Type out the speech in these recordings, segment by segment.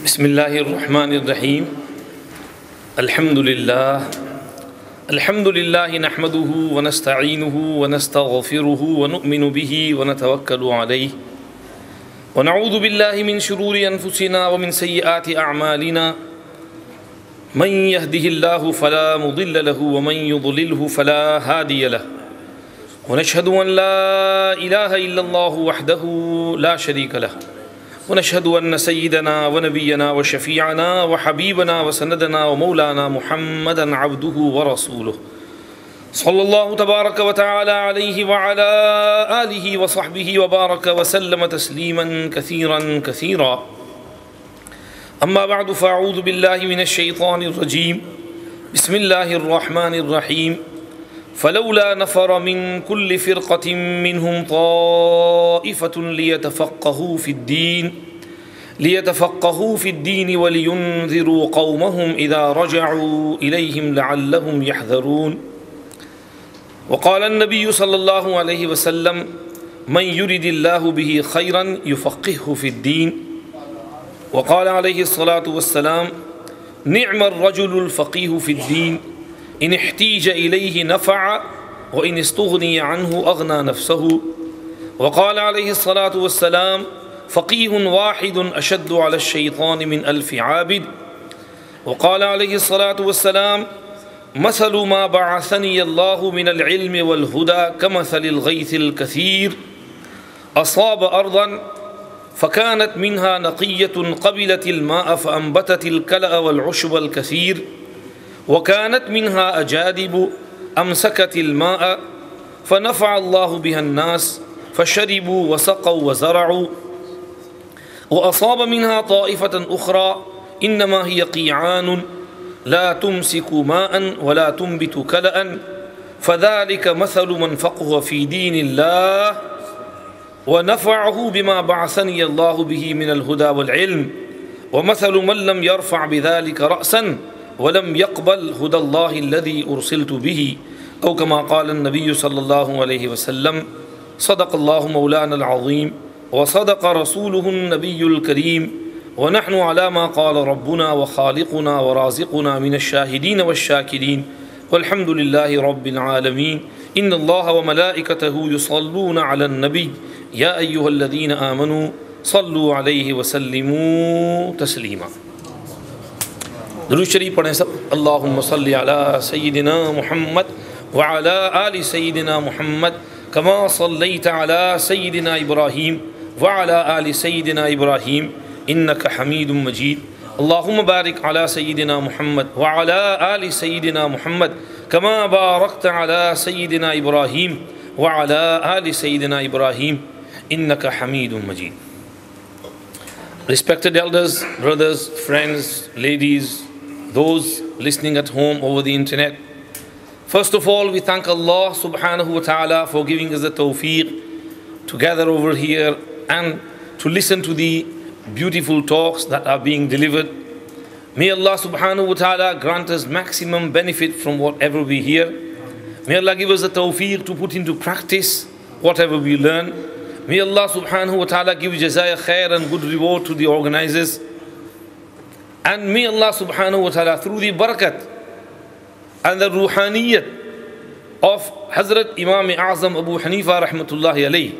Bismillahirrahmanirrahim. Alhamdulillah. Alhamdulillah nahmaduhu wa nasta'inuhu wa nastaghfiruhu wa nu'minu bihi wa natawakkalu alayhi. Wa na'udhu billahi min shururi anfusina wa min sayyiati a'malina. Man yahdihillahu fala mudilla lahu wa man yudlilhu fala hadiya lahu. Wa nashhadu an la ilaha illallah wahdahu la sharika lahu. ونشهد أن سيدنا ونبينا وشفيعنا وحبيبنا وسندنا ومولانا محمدا عبده ورسوله صلى الله تبارك وتعالى عليه وعلى آله وصحبه وبارك وسلم تسليما كثيرا كثيرا. أما بعد فأعوذ بالله من الشيطان الرجيم. بسم الله الرحمن الرحيم. فلولا نفر من كل فرقة منهم طائفة ليتفقهوا في الدين ولينذروا قومهم إذا رجعوا إليهم لعلهم يحذرون. وقال النبي صلى الله عليه وسلم: من يرد الله به خيرا يفقهه في الدين. وقال عليه الصلاة والسلام: نعم الرجل الفقيه في الدين إن احتيج إليه نفع وإن استغني عنه أغنى نفسه. وقال عليه الصلاة والسلام: فقيه واحد أشد على الشيطان من 1000 عابد. وقال عليه الصلاة والسلام: مثل ما بعثني الله من العلم والهدى كمثل الغيث الكثير أصاب أرضا فكانت منها نقية قبلت الماء فأنبتت الكلأ والعشب الكثير، وكانت منها أجادب أمسكت الماء فنفع الله بها الناس فشربوا وسقوا وزرعوا. وأصاب منها طائفة أخرى إنما هي قيعان لا تمسك ماء ولا تنبت كلأ، فذلك مثل من فقه في دين الله ونفعه بما بعثني الله به من الهدى والعلم، ومثل من لم يرفع بذلك رأسا ولم يقبل هدى الله الذي أرسلت به، أو كما قال النبي صلى الله عليه وسلم. صدق الله مولانا العظيم وصدق رسوله النبي الكريم، ونحن على ما قال ربنا وخالقنا ورازقنا من الشاهدين والشاكرين، والحمد لله رب العالمين. إن الله وملائكته يصلون على النبي يا أيها الذين آمنوا صلوا عليه وسلموا تسليما. दुरूद शरीफ पढ़ें सब। अल्लाहुम्मा सल्ली अला सय्यिदिना मुहम्मद व अला आलि सय्यिदिना मुहम्मद कमा सल्लैता अला सय्यिदिना इब्राहीम व अला आलि सय्यिदिना इब्राहीम इन्नका हमीदुम मजीद। अल्लाहुम्मा बारिक अला सय्यिदिना मुहम्मद व अला आलि सय्यिदिना मुहम्मद कमा बारकता अला सय्यिदिना इब्राहीम व अला आलि सय्यिदिना इब्राहीम इन्नका हमीदुम मजीद। Respected elders, brothers, friends, ladies, those listening at home over the internet. First of all, we thank Allah subhanahu wa ta'ala for giving us the tawfiq to gather over here and to listen to the beautiful talks that are being delivered. May Allah subhanahu wa ta'ala grant us maximum benefit from whatever we hear. May Allah give us the tawfiq to put into practice whatever we learn. May Allah subhanahu wa ta'ala give jazaya khair and good reward to the organizers. And may Allah subhanahu wa ta'ala, through the barakat and the ruhaniyat of Hazrat Imam Azam Abu Hanifa rahmatullahi alayhi,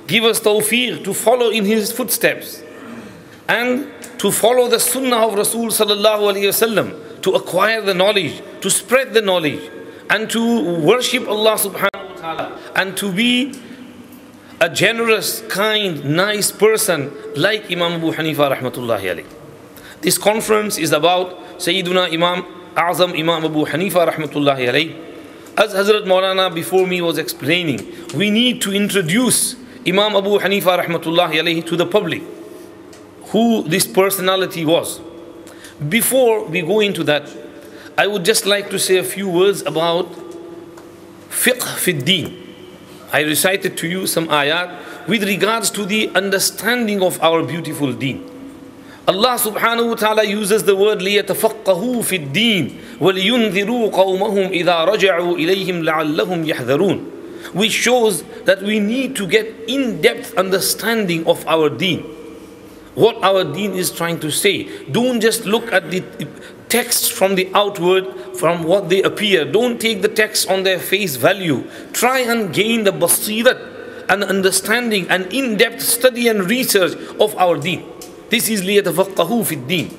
give us tawfiq to follow in his footsteps and to follow the sunnah of Rasul sallallahu alayhi wasallam, to acquire the knowledge, to spread the knowledge, and to worship Allah subhanahu wa ta'ala, and to be a generous, kind, nice person like Imam Abu Hanifa rahmatullahi alayhi. This conference is about Sayyiduna Imam Azam Imam Abu Hanifa rahmatullahi alayhi. As Hazrat Maulana before me was explaining, we need to introduce Imam Abu Hanifa rahmatullahi alayhi to the public, who this personality was. Before we go into that, I would just like to say a few words about fiqh fi din. I recited to you some ayat with regards to the understanding of our beautiful deen. Allah subhanahu wa ta'ala uses the word لِيَتَفَقَّهُوا فِي الدِّينِ وَلِيُنذِرُوا قَوْمَهُمْ إِذَا رَجَعُوا إِلَيْهِمْ لَعَلَّهُمْ يَحْذَرُونَ, which shows that we need to get in-depth understanding of our deen. what our deen is trying to say. Don't just look at the texts from the outward, from what they appear. Don't take the text on their face value. Try and gain the basirat and understanding and in-depth study and research of our deen. This is لِيَتَفَقَّهُوا فِي الدِّينِ.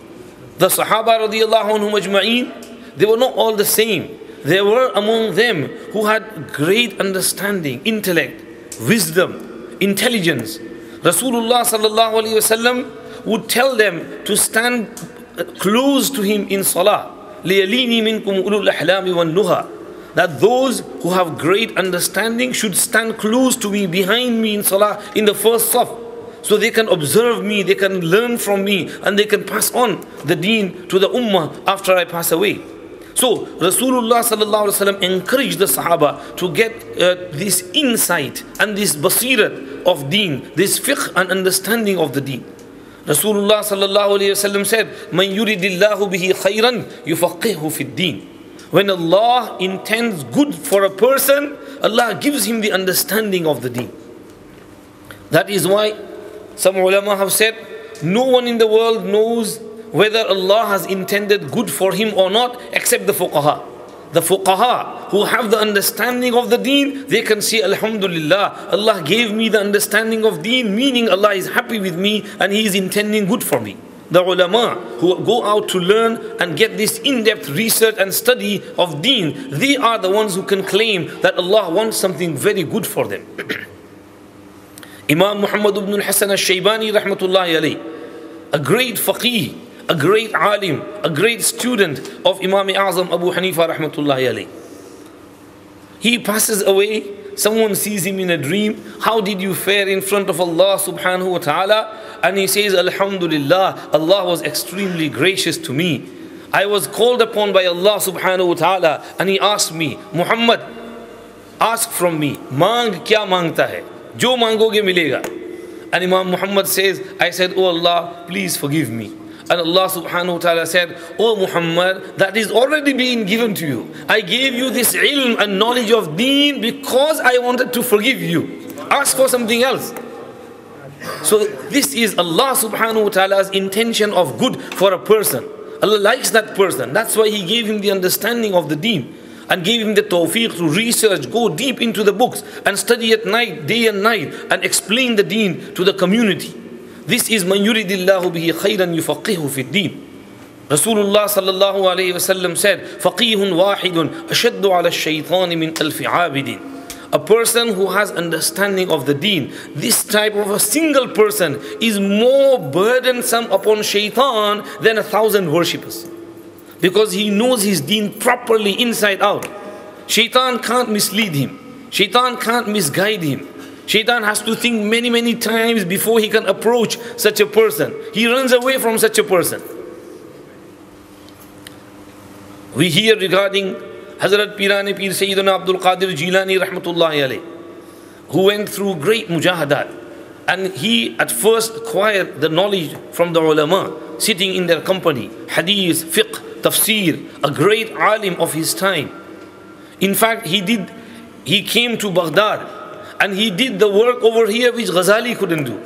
The Sahaba radiallahu anhum ajma'een, they were not all the same. There were among them who had great understanding, intellect, wisdom, intelligence. Rasulullah sallallahu alayhi wasallam would tell them to stand close to him in salah. لِيَلِينِي مِنْكُمْ أُولُو الْأَحْلَامِ وَالنُّهَى. That those who have great understanding should stand close to me, behind me in salah, in the first saf. So they can observe me, they can learn from me, and they can pass on the deen to the ummah after I pass away. So Rasulullah sallallahu alaihi wasallam encouraged the Sahaba to get this insight and this basirat of deen, this fiqh and understanding of the deen. Rasulullah sallallahu alaihi wasallam said, "Man yuridillahu bihi khayran yufaqihu fid din." When Allah intends good for a person, Allah gives him the understanding of the deen. That is why some ulama have said, no one in the world knows whether Allah has intended good for him or not except the fuqaha. The fuqaha who have the understanding of the deen, they can say, Alhamdulillah, Allah gave me the understanding of deen, meaning Allah is happy with me and He is intending good for me. The ulama who go out to learn and get this in-depth research and study of deen, they are the ones who can claim that Allah wants something very good for them. Imam Muhammad ibn al-Hasan al-Shaybani rahmatullahi alayhi, a great faqih, a great alim, a great student of Imam Azam Abu Hanifa rahmatullahi alayhi. He passes away, someone sees him in a dream. How did you fare in front of Allah subhanahu wa ta'ala? And he says, Alhamdulillah, Allah was extremely gracious to me. I was called upon by Allah subhanahu wa ta'ala and He asked me, Muhammad, ask from me, maang kya mangta hai? Jo mangoge milega. And Imam Muhammad says, I said, oh Allah, please forgive me. And Allah subhanahu wa ta'ala said, oh Muhammad, that is already being given to you. I gave you this ilm and knowledge of deen because I wanted to forgive you. Ask for something else. So this is Allah subhanahu wa ta'ala's intention of good for a person. Allah likes that person. That's why He gave him the understanding of the deen and gave him the tawfiq to research, go deep into the books and study at night, day and night, and explain the deen to the community. This is man yuridillahu bihi khayran yufaqihu fi din. Rasulullah sallallahu alayhi wa sallam said, faqihun wahidun ashaddu ala ash-shaytani min alfi abidin. A person who has understanding of the deen, this type of a single person is more burdensome upon shaitan than 1,000 worshippers. Because he knows his deen properly inside out. Shaitan can't mislead him. Shaitan can't misguide him. Shaitan has to think many times before he can approach such a person. He runs away from such a person. We hear regarding Hazrat Pirane Pir Sayyidina Abdul Qadir Jilani rahmatullahi alayhi, who went through great mujahadat. And he at first acquired the knowledge from the ulama, sitting in their company, hadith, fiqh, tafsir, a great alim of his time. In fact, he came to Baghdad and he did the work over here which Ghazali couldn't do.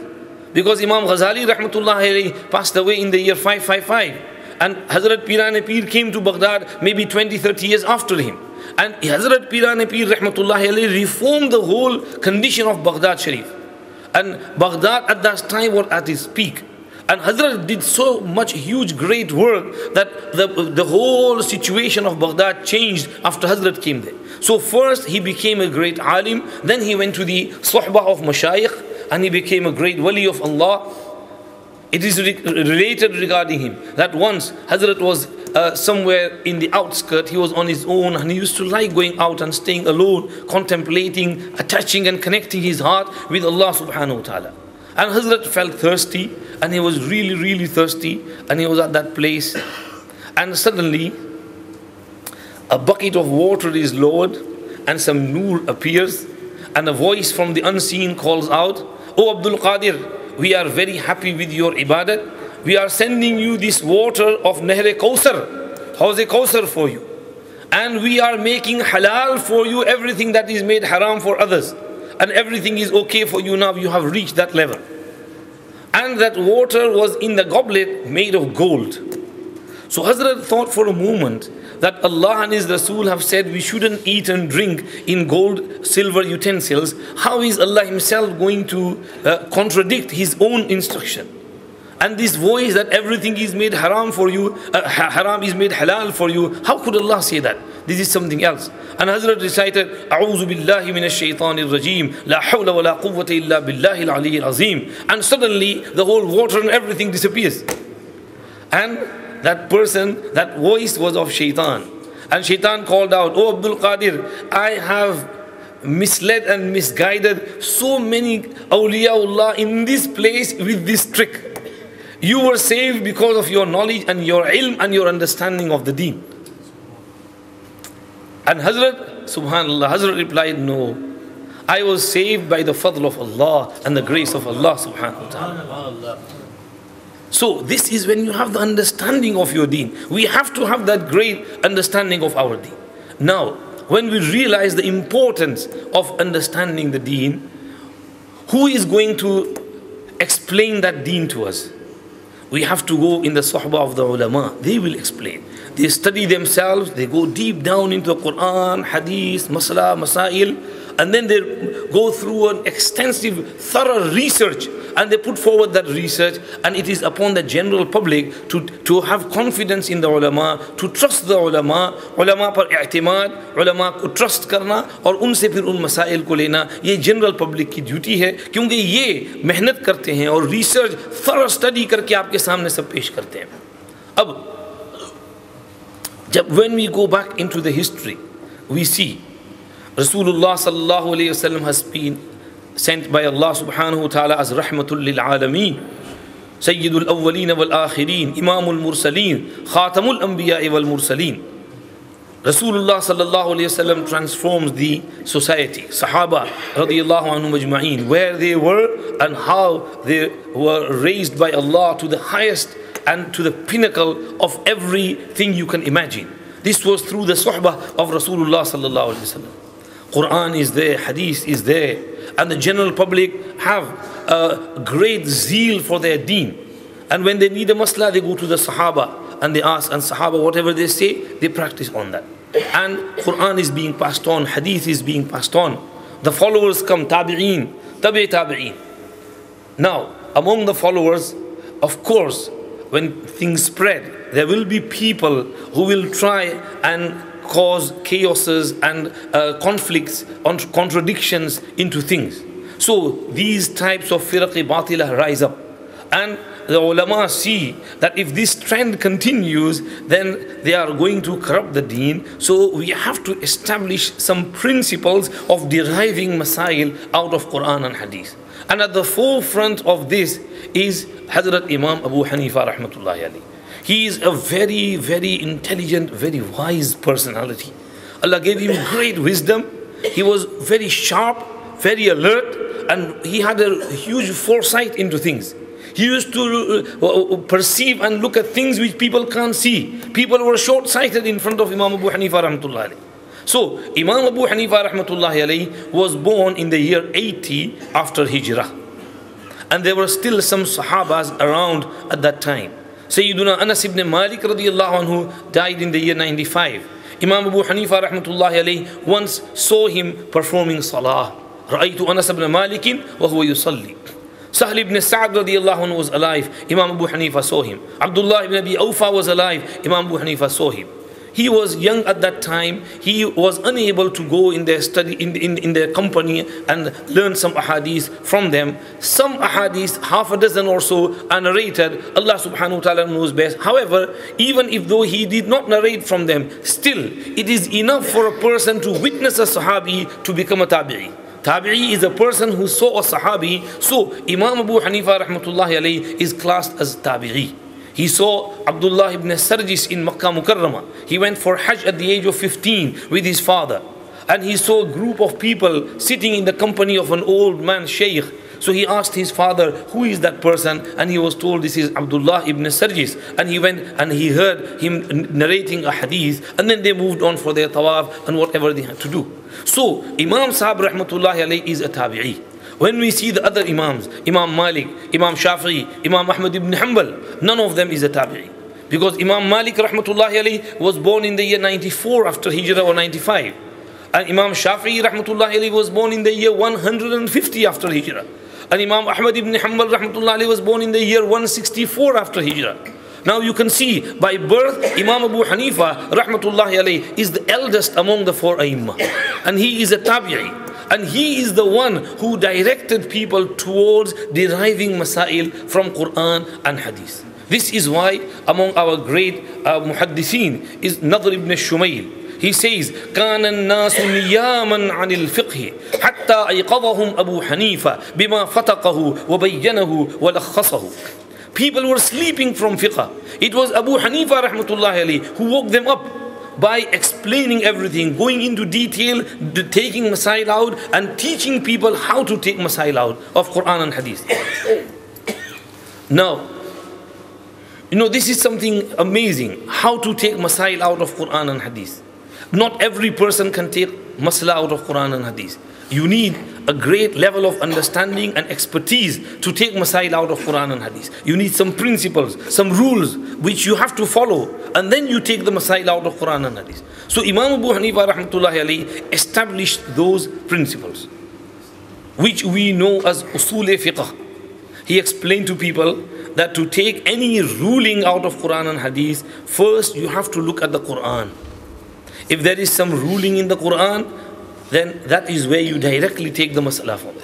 Because Imam Ghazali rahmatullahi alayhi passed away in the year 555. And Hazrat Pirane Pir came to Baghdad maybe 20-30 years after him. And Hazrat Pirane Pir rahmatullahi alayhi reformed the whole condition of Baghdad Sharif. And Baghdad at that time was at its peak. And Hazrat did so much huge great work that the whole situation of Baghdad changed after Hazrat came there. So first he became a great alim, then he went to the suhbah of mashayikh and he became a great wali of Allah. It is related regarding him that once Hazrat was somewhere in the outskirts, he was on his own and he used to like going out and staying alone, contemplating, attaching and connecting his heart with Allah subhanahu wa ta'ala. And Hazrat felt thirsty and he was really thirsty and he was at that place. And suddenly a bucket of water is lowered and some nur appears and a voice from the unseen calls out, "Oh Abdul Qadir, we are very happy with your ibadat. We are sending you this water of Nahr-e Kausar, Hauz-e Kausar for you. And we are making halal for you everything that is made haram for others. And everything is okay for you now. You have reached that level." And that water was in the goblet made of gold. So Hazrat thought for a moment that Allah and His Rasul have said we shouldn't eat and drink in gold, silver utensils. How is Allah Himself going to contradict His own instruction? And this voice that everything is made haram for you, haram is made halal for you, how could Allah say that? This is something else. And Hazrat recited, A'udhu billahi minash shaitanir rajim, la hawla wa la quwwata illa billahi al-aliyyil azim. And suddenly the whole water and everything disappears. And that person, that voice was of shaitan. And shaitan called out, Oh Abdul Qadir, I have misled and misguided so many awliyaullah in this place with this trick. You were saved because of your knowledge and your ilm and your understanding of the deen. And Hazrat, subhanallah, Hazrat replied, no, I was saved by the fadl of Allah and the grace of Allah subhanahu wa ta'ala. So this is when you have the understanding of your deen. We have to have that great understanding of our deen. Now, when we realize the importance of understanding the deen, who is going to explain that deen to us? We have to go in the sahbah of the ulama. They will explain. They study themselves, they go deep down into the Quran, Hadith, Masala, Masail, and then they go through an extensive, thorough research, and they put forward that research, and it is upon the general public to have confidence in the ulama, to trust the ulama par i'timad, ulama ko trust karna, और उनसे फिर उन मसाइल को लेना, ये general public की duty है, क्योंकि ये मेहनत करते हैं और रिसर्च थॉरो स्टडी करके आपके सामने सब पेश करते हैं. अब when we go back into the history, we see Rasulullah sallallahu alayhi wasallam has been sent by Allah subhanahu wa ta'ala as rahmatul lil alameen, Sayyidul awwaleen wal akhirin, Imamul mursaleen, Khatamul anbiya wal mursaleen. Rasulullah sallallahu alayhi wasallam transforms the society, Sahaba radiyallahu anhum ajma'een, where they were and how they were raised by Allah to the highest and to the pinnacle of everything you can imagine. This was through the suhbah of Rasulullah sallallahu alayhi wasallam. Quran is there, Hadith is there, and the general public have a great zeal for their deen. And when they need a masla, they go to the Sahaba and they ask, and Sahaba, whatever they say, they practice on that. And Quran is being passed on, Hadith is being passed on. The followers come, tabi'een, tabi'een. Now, among the followers, of course, when things spread, there will be people who will try and cause chaoses and conflicts and contradictions into things. So these types of firaq batilah rise up, and the ulama see that if this trend continues, then they are going to corrupt the deen. So we have to establish some principles of deriving masail out of Quran and Hadith. And at the forefront of this is Hazrat Imam Abu Hanifa rahmatullahi alayhi. He is a very, very intelligent, very wise personality. Allah gave him great wisdom. He was very sharp, very alert, and he had a huge foresight into things. He used to perceive and look at things which people can't see. People were short-sighted in front of Imam Abu Hanifa rahmatullahi alayhi. So Imam Abu Hanifa rahmatullahi alayhi was born in the year 80 after Hijrah. And there were still some Sahabas around at that time. Sayyiduna Anas ibn Malik radiyallahu anhu died in the year 95. Imam Abu Hanifa rahmatullahi alayhi once saw him performing salah. Ra'aytu Anas ibn Malik wa huwa yusalli. Sahl ibn Sa'd radiyallahu anhu was alive. Imam Abu Hanifa saw him. Abdullah ibn Abi Awfa was alive. Imam Abu Hanifa saw him. He was young at that time. He was unable to go in their study, in their company and learn some ahadith from them. Some ahadith, half a dozen or so, are narrated. Allah subhanahu wa ta'ala knows best. However, even if though he did not narrate from them, still it is enough for a person to witness a sahabi to become a tabi'i. Tabi'i is a person who saw a sahabi. So Imam Abu Hanifa rahmatullahi alayhi is classed as tabi'i. He saw Abdullah ibn Sarjis in Makkah Mukarramah. He went for Hajj at the age of 15 with his father. And he saw a group of people sitting in the company of an old man, Shaykh. So he asked his father, who is that person? And he was told, this is Abdullah ibn Sarjis. And he went and he heard him narrating a hadith. And then they moved on for their tawaf and whatever they had to do. So Imam Sahab rahmatullahi alayhi is a tabi'i. When we see the other Imams, Imam Malik, Imam Shafi'i, Imam Ahmad ibn Hanbal, none of them is a tabi'i. Because Imam Malik rahmatullahi alayhi was born in the year 94 after Hijrah or 95. And Imam Shafi'i rahmatullahi alayhi was born in the year 150 after Hijrah. And Imam Ahmad ibn Hanbal rahmatullahi alayhi was born in the year 164 after Hijrah. Now you can see by birth Imam Abu Hanifa rahmatullahi alayhi is the eldest among the four A'immah. And he is a tabi'i. And he is the one who directed people towards deriving masail from Quran and Hadith. This is why among our great muhaddithin is Nadr ibn Shumayl. He says, كان الناس نياما عن الفقه حتى أيقظهم أبو حنيفة بما فتقه وبينه ولخصه. People were sleeping from fiqh. It was Abu Hanifa rahmatullahi alayhi who woke them up by explaining everything, going into detail, taking masail out and teaching people how to take masail out of Quran and Hadith. Now, this is something amazing, how to take masail out of Quran and Hadith. Not every person can take masla out of Quran and Hadith. You need a great level of understanding and expertise to take masail out of Quran and Hadith. You need some principles, some rules which you have to follow, and then you take the masail out of Quran and Hadith. So Imam Abu Hanifa rahmatullahi alayhi established those principles, which we know as usul fiqh. He explained to people that to take any ruling out of Quran and Hadith, first you have to look at the Quran. If there is some ruling in the Quran, then that is where you directly take the mas'ala from.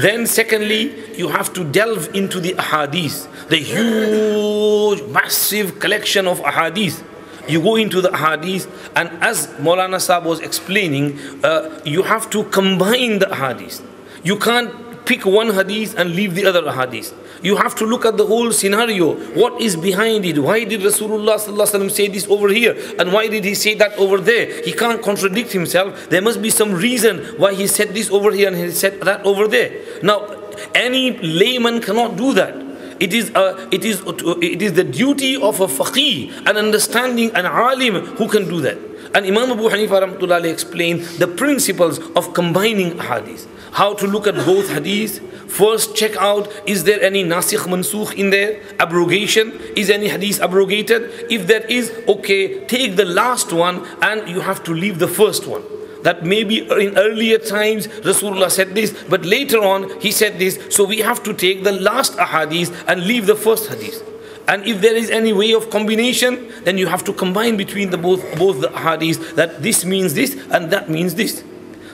Then secondly, you have to delve into the ahadith, the huge, massive collection of ahadith. You go into the ahadith, and as Maulana Sahab was explaining, you have to combine the ahadith. You can't pick one hadith and leave the other ahadith. You have to look at the whole scenario. What is behind it? Why did Rasulullah sallallahu alaihi wasallam say this over here? And why did he say that over there? He can't contradict himself. There must be some reason why he said this over here and he said that over there. Now, any layman cannot do that. It is the duty of a faqih, an understanding, an alim who can do that. And Imam Abu Hanifa rahmatullahi alayhi explained the principles of combining hadith. How to look at both hadith. First, check out, is there any nasikh mansukh in there? Abrogation? Is any hadith abrogated? If there is, okay, take the last one and you have to leave the first one. That maybe in earlier times Rasulullah said this, but later on he said this, so we have to take the last ahadith and leave the first hadith. And if there is any way of combination, then you have to combine between both the ahadith, that this means this and that means this.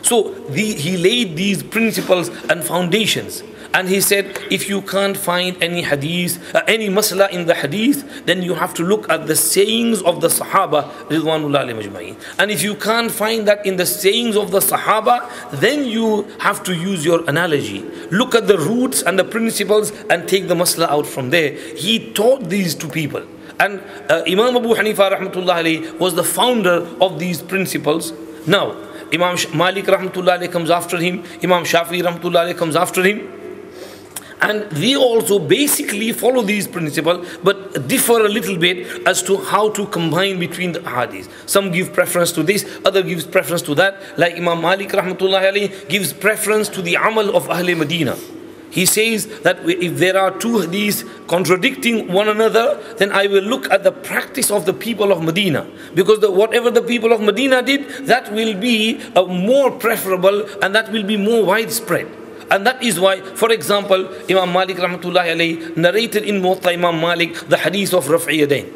So he laid these principles and foundations. And he said, if you can't find any hadith, any masla in the hadith, then you have to look at the sayings of the Sahaba, Ridwanullah alayhim ajma'in. And if you can't find that in the sayings of the Sahaba, then you have to use your analogy. Look at the roots and the principles and take the masla out from there. He taught these to people. And Imam Abu Hanifa rahmatullah alayhi was the founder of these principles. Now, Imam Malik rahmatullah alayhi comes after him, Imam Shafi'i rahmatullah alayhi comes after him. And they also basically follow these principles, but differ a little bit as to how to combine between the hadiths. Some give preference to this, other gives preference to that. Like Imam Malik rahmatullahi alayhi gives preference to the amal of Ahl Medina. He says that if there are two hadiths contradicting one another, then I will look at the practice of the people of Medina. Because whatever the people of Medina did, that will be more preferable and that will be more widespread. And that is why, for example, Imam Malik rahmatullahi alayhi narrated in Muwatta Imam Malik the hadith of Raf'i Yadayn.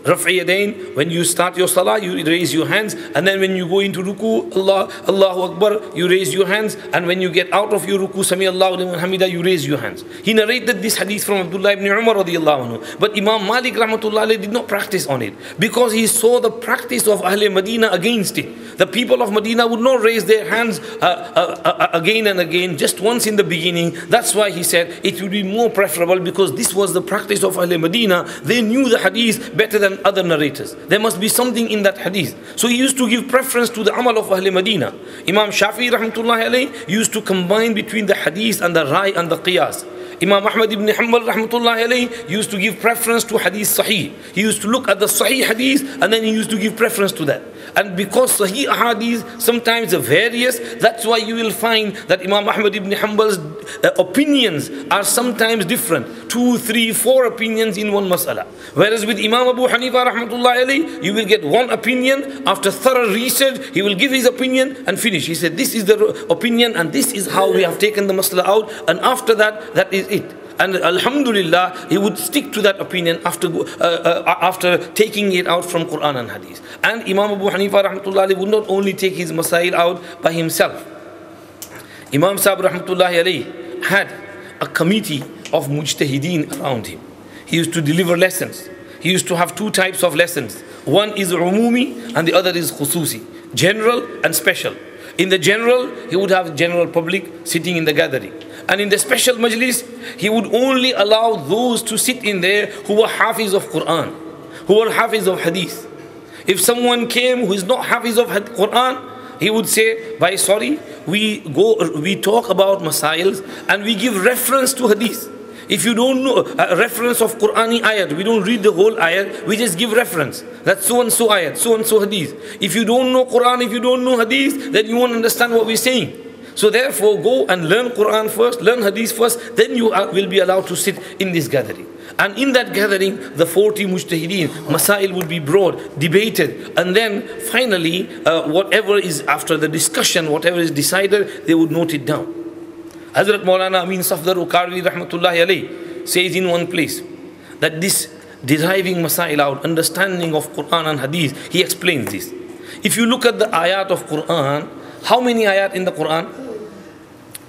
Raf'i Yadayn, when you start your salah, you raise your hands, and then when you go into ruku, Allahu Akbar, you raise your hands, and when you get out of your ruku, Sami Allahu liman hamida, you raise your hands. He narrated this hadith from Abdullah ibn Umar radiyallahu anhu. But Imam Malik rahmatullahi alayhi did not practice on it, because he saw the practice of Ahl Medina against it. The people of Medina would not raise their hands again and again, just once in the beginning. That's why he said it would be more preferable, because this was the practice of Ahl Medina. They knew the hadith better than other narrators. There must be something in that hadith. So he used to give preference to the amal of Ahl Medina. Imam Shafi'i rahmatullahi alayhi used to combine between the hadith and the rai and the qiyas. Imam Ahmad ibn Hanbal rahmatullahi alayhi used to give preference to hadith sahih. He used to look at the sahih hadith and then he used to give preference to that. And because Sahih Ahadith sometimes are various, that's why you will find that Imam Ahmad ibn Hanbal's opinions are sometimes different. 2, 3, 4 opinions in one mas'ala. Whereas with Imam Abu Hanifa rahmatullahi alayhi, you will get one opinion. After thorough research, he will give his opinion and finish. He said, this is the opinion and this is how we have taken the mas'ala out. And after that, that is it. And alhamdulillah, he would stick to that opinion after taking it out from Quran and Hadith. And Imam Abu Hanifa rahmatullahi would not only take his masail out by himself. Imam Sahib rahmatullahi alayhi had a committee of mujtahideen around him. He used to deliver lessons. He used to have 2 types of lessons. One is umumi and the other is khususi, general and special. In the general, he would have general public sitting in the gathering. And in the special majlis, he would only allow those to sit in there who were hafiz of Quran, who were hafiz of hadith. If someone came who is not hafiz of Quran, he would say, by sorry, we talk about masails and we give reference to hadith. If you don't know a reference of Qurani ayat, we don't read the whole ayat, we just give reference. That's so and so ayat, so and so hadith. If you don't know Quran, if you don't know hadith, then you won't understand what we're saying. So therefore, go and learn Quran first, learn hadith first, then you will be allowed to sit in this gathering. And in that gathering, the 40 mujtahideen, masail would be brought, debated, and then finally, whatever is after the discussion, whatever is decided, they would note it down. Hazrat Maulana Amin Safdar Ukarvi rahmatullahi alayhi says in one place that this deriving masail out, understanding of Quran and hadith, he explains this. If you look at the ayat of Quran, how many ayat in the Quran?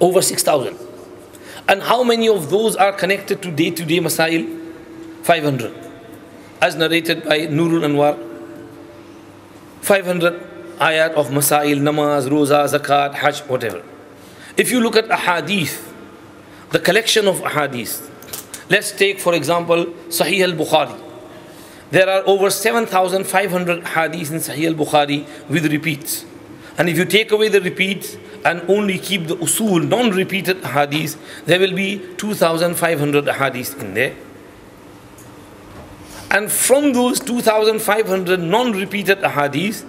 Over 6,000. And how many of those are connected to day-to-day masail? 500. As narrated by Nurul Anwar. 500 ayat of masail, namaz, roza, zakat, hajj, whatever. If you look at ahadith, the collection of ahadith, let's take for example Sahih al-Bukhari. There are over 7,500 hadiths in Sahih al-Bukhari with repeats. And if you take away the repeats and only keep the usul, non-repeated hadiths, there will be 2,500 hadiths in there. And from those 2,500 non-repeated hadiths,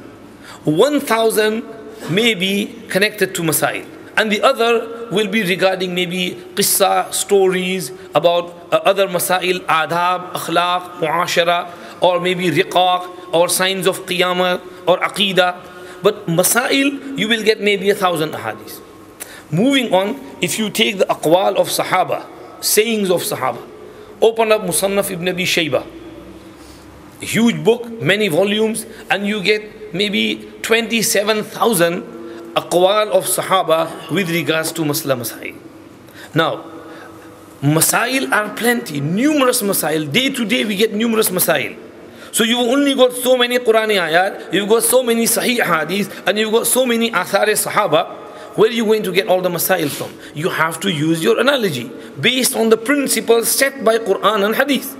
1,000 may be connected to masail. And the other will be regarding maybe qissa, stories about other masail, adab, akhlaq, muashara, or maybe riqaq, or signs of qiyamah, or aqidah. But masail, you will get maybe 1,000 ahadith. Moving on, if you take the aqwal of Sahaba, sayings of Sahaba, open up Musannaf ibn Abi Shayba, a huge book, many volumes, and you get maybe 27,000 aqwal of Sahaba with regards to masla masail. Now, masail are plenty, numerous masail. Day to day we get numerous masail. So you've only got so many Qurani ayat, you've got so many Sahih hadith, and you've got so many athar Sahaba. Where are you going to get all the masail from? You have to use your analogy based on the principles set by Quran and hadith.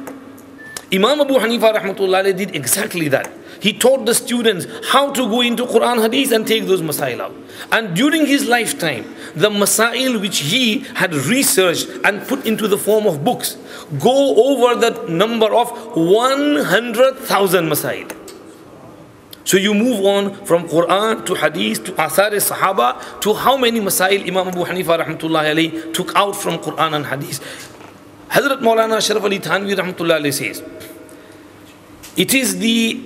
Imam Abu Hanifa rahmatullah did exactly that. He taught the students how to go into Quran hadith and take those masail out. And during his lifetime, the masail which he had researched and put into the form of books go over the number of 100,000 masail. So you move on from Quran to hadith to athar sahaba to how many masail Imam Abu Hanifa rahmatullah alayhi took out from Quran and hadith. Hazrat Maulana Ashraf Ali Thanvi rahmatullah alayhi says, it is the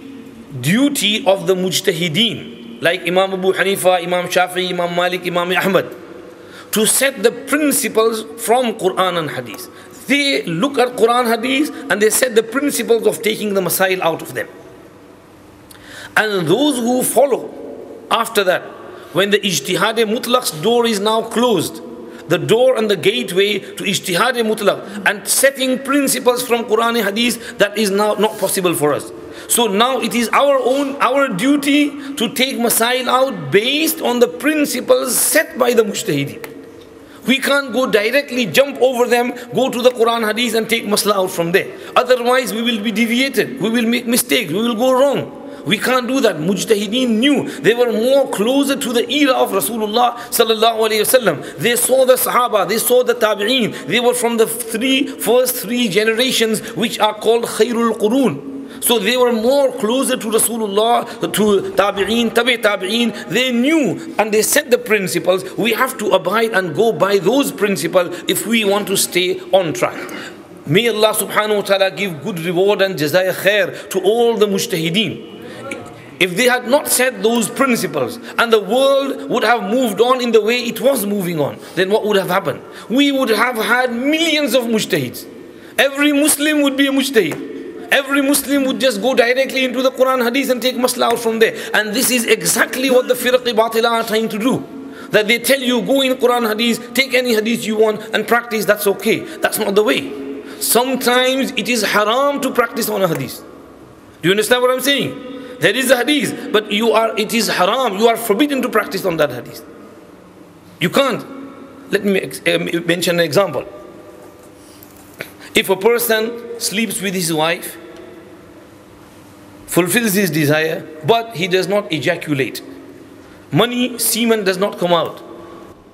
duty of the mujtahideen, like Imam Abu Hanifa, Imam Shafi'i, Imam Malik, Imam Ahmad, to set the principles from Quran and hadith. They look at Quran hadith and they set the principles of taking the masail out of them. And those who follow after that, when the ijtihad mutlaq's door is now closed, the door and the gateway to ijtihad mutlaq and setting principles from Quran and hadith, that is now not possible for us. So now it is our duty to take masail out based on the principles set by the mujtahideen. We can't go directly, jump over them, go to the Quran hadith and take masla out from there. Otherwise we will be deviated, we will make mistakes, we will go wrong. We can't do that. Mujtahideen knew. They were more closer to the era of Rasulullah sallallahu alayhi wasallam. They saw the Sahaba, they saw the Tabi'een. They were from the first three generations which are called Khairul Qurun. So they were more closer to Rasulullah, to Tabi'een, Tabi'een. They knew and they set the principles. We have to abide and go by those principles if we want to stay on track. May Allah subhanahu wa ta'ala give good reward and jazaya khair to all the mujtahideen. If they had not set those principles and the world would have moved on in the way it was moving on, then what would have happened? We would have had millions of mujtahids. Every Muslim would be a mujtahid. Every Muslim would just go directly into the Quran Hadith and take masla out from there. And this is exactly what the Freq batila are trying to do. That they tell you, go in Quran Hadith, take any Hadith you want and practice, that's okay. That's not the way. Sometimes it is haram to practice on a Hadith. Do you understand what I'm saying? There is a Hadith, but it is haram. You are forbidden to practice on that Hadith. You can't. Let me mention an example. If a person sleeps with his wife, fulfills his desire, but he does not ejaculate, semen does not come out,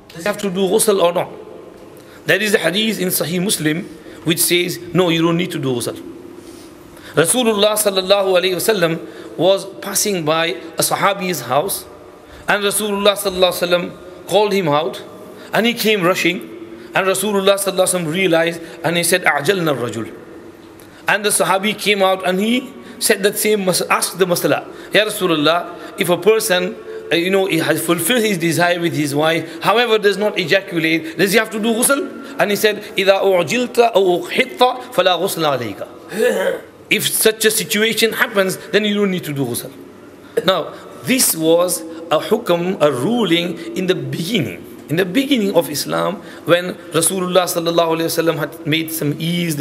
does he have to do ghusl or not? There is a hadith in Sahih Muslim which says, no, you don't need to do ghusl. Rasulullah sallallahu alayhi wasallam was passing by a Sahabi's house, and Rasulullah sallallahu alayhi wasallam called him out, and he came rushing, and Rasulullah sallallahu alayhi wasallam realized, and he said, "A'jalna ar-rajul." And the Sahabi came out and he said that same, asked the masala, Ya Rasulullah, if a person he has fulfilled his desire with his wife, however does not ejaculate, does he have to do ghusl? And he said, إِذَا أُعْجِلْتَ أَوْ أُخْحِطَّ فَلَا غُسْلَ عَلَيْكَ. If such a situation happens, then you don't need to do ghusl. Now, this was a hukam, a ruling in the beginning. In the beginning of Islam, when Rasulullah sallallahu alaihi wasallam had made some ease,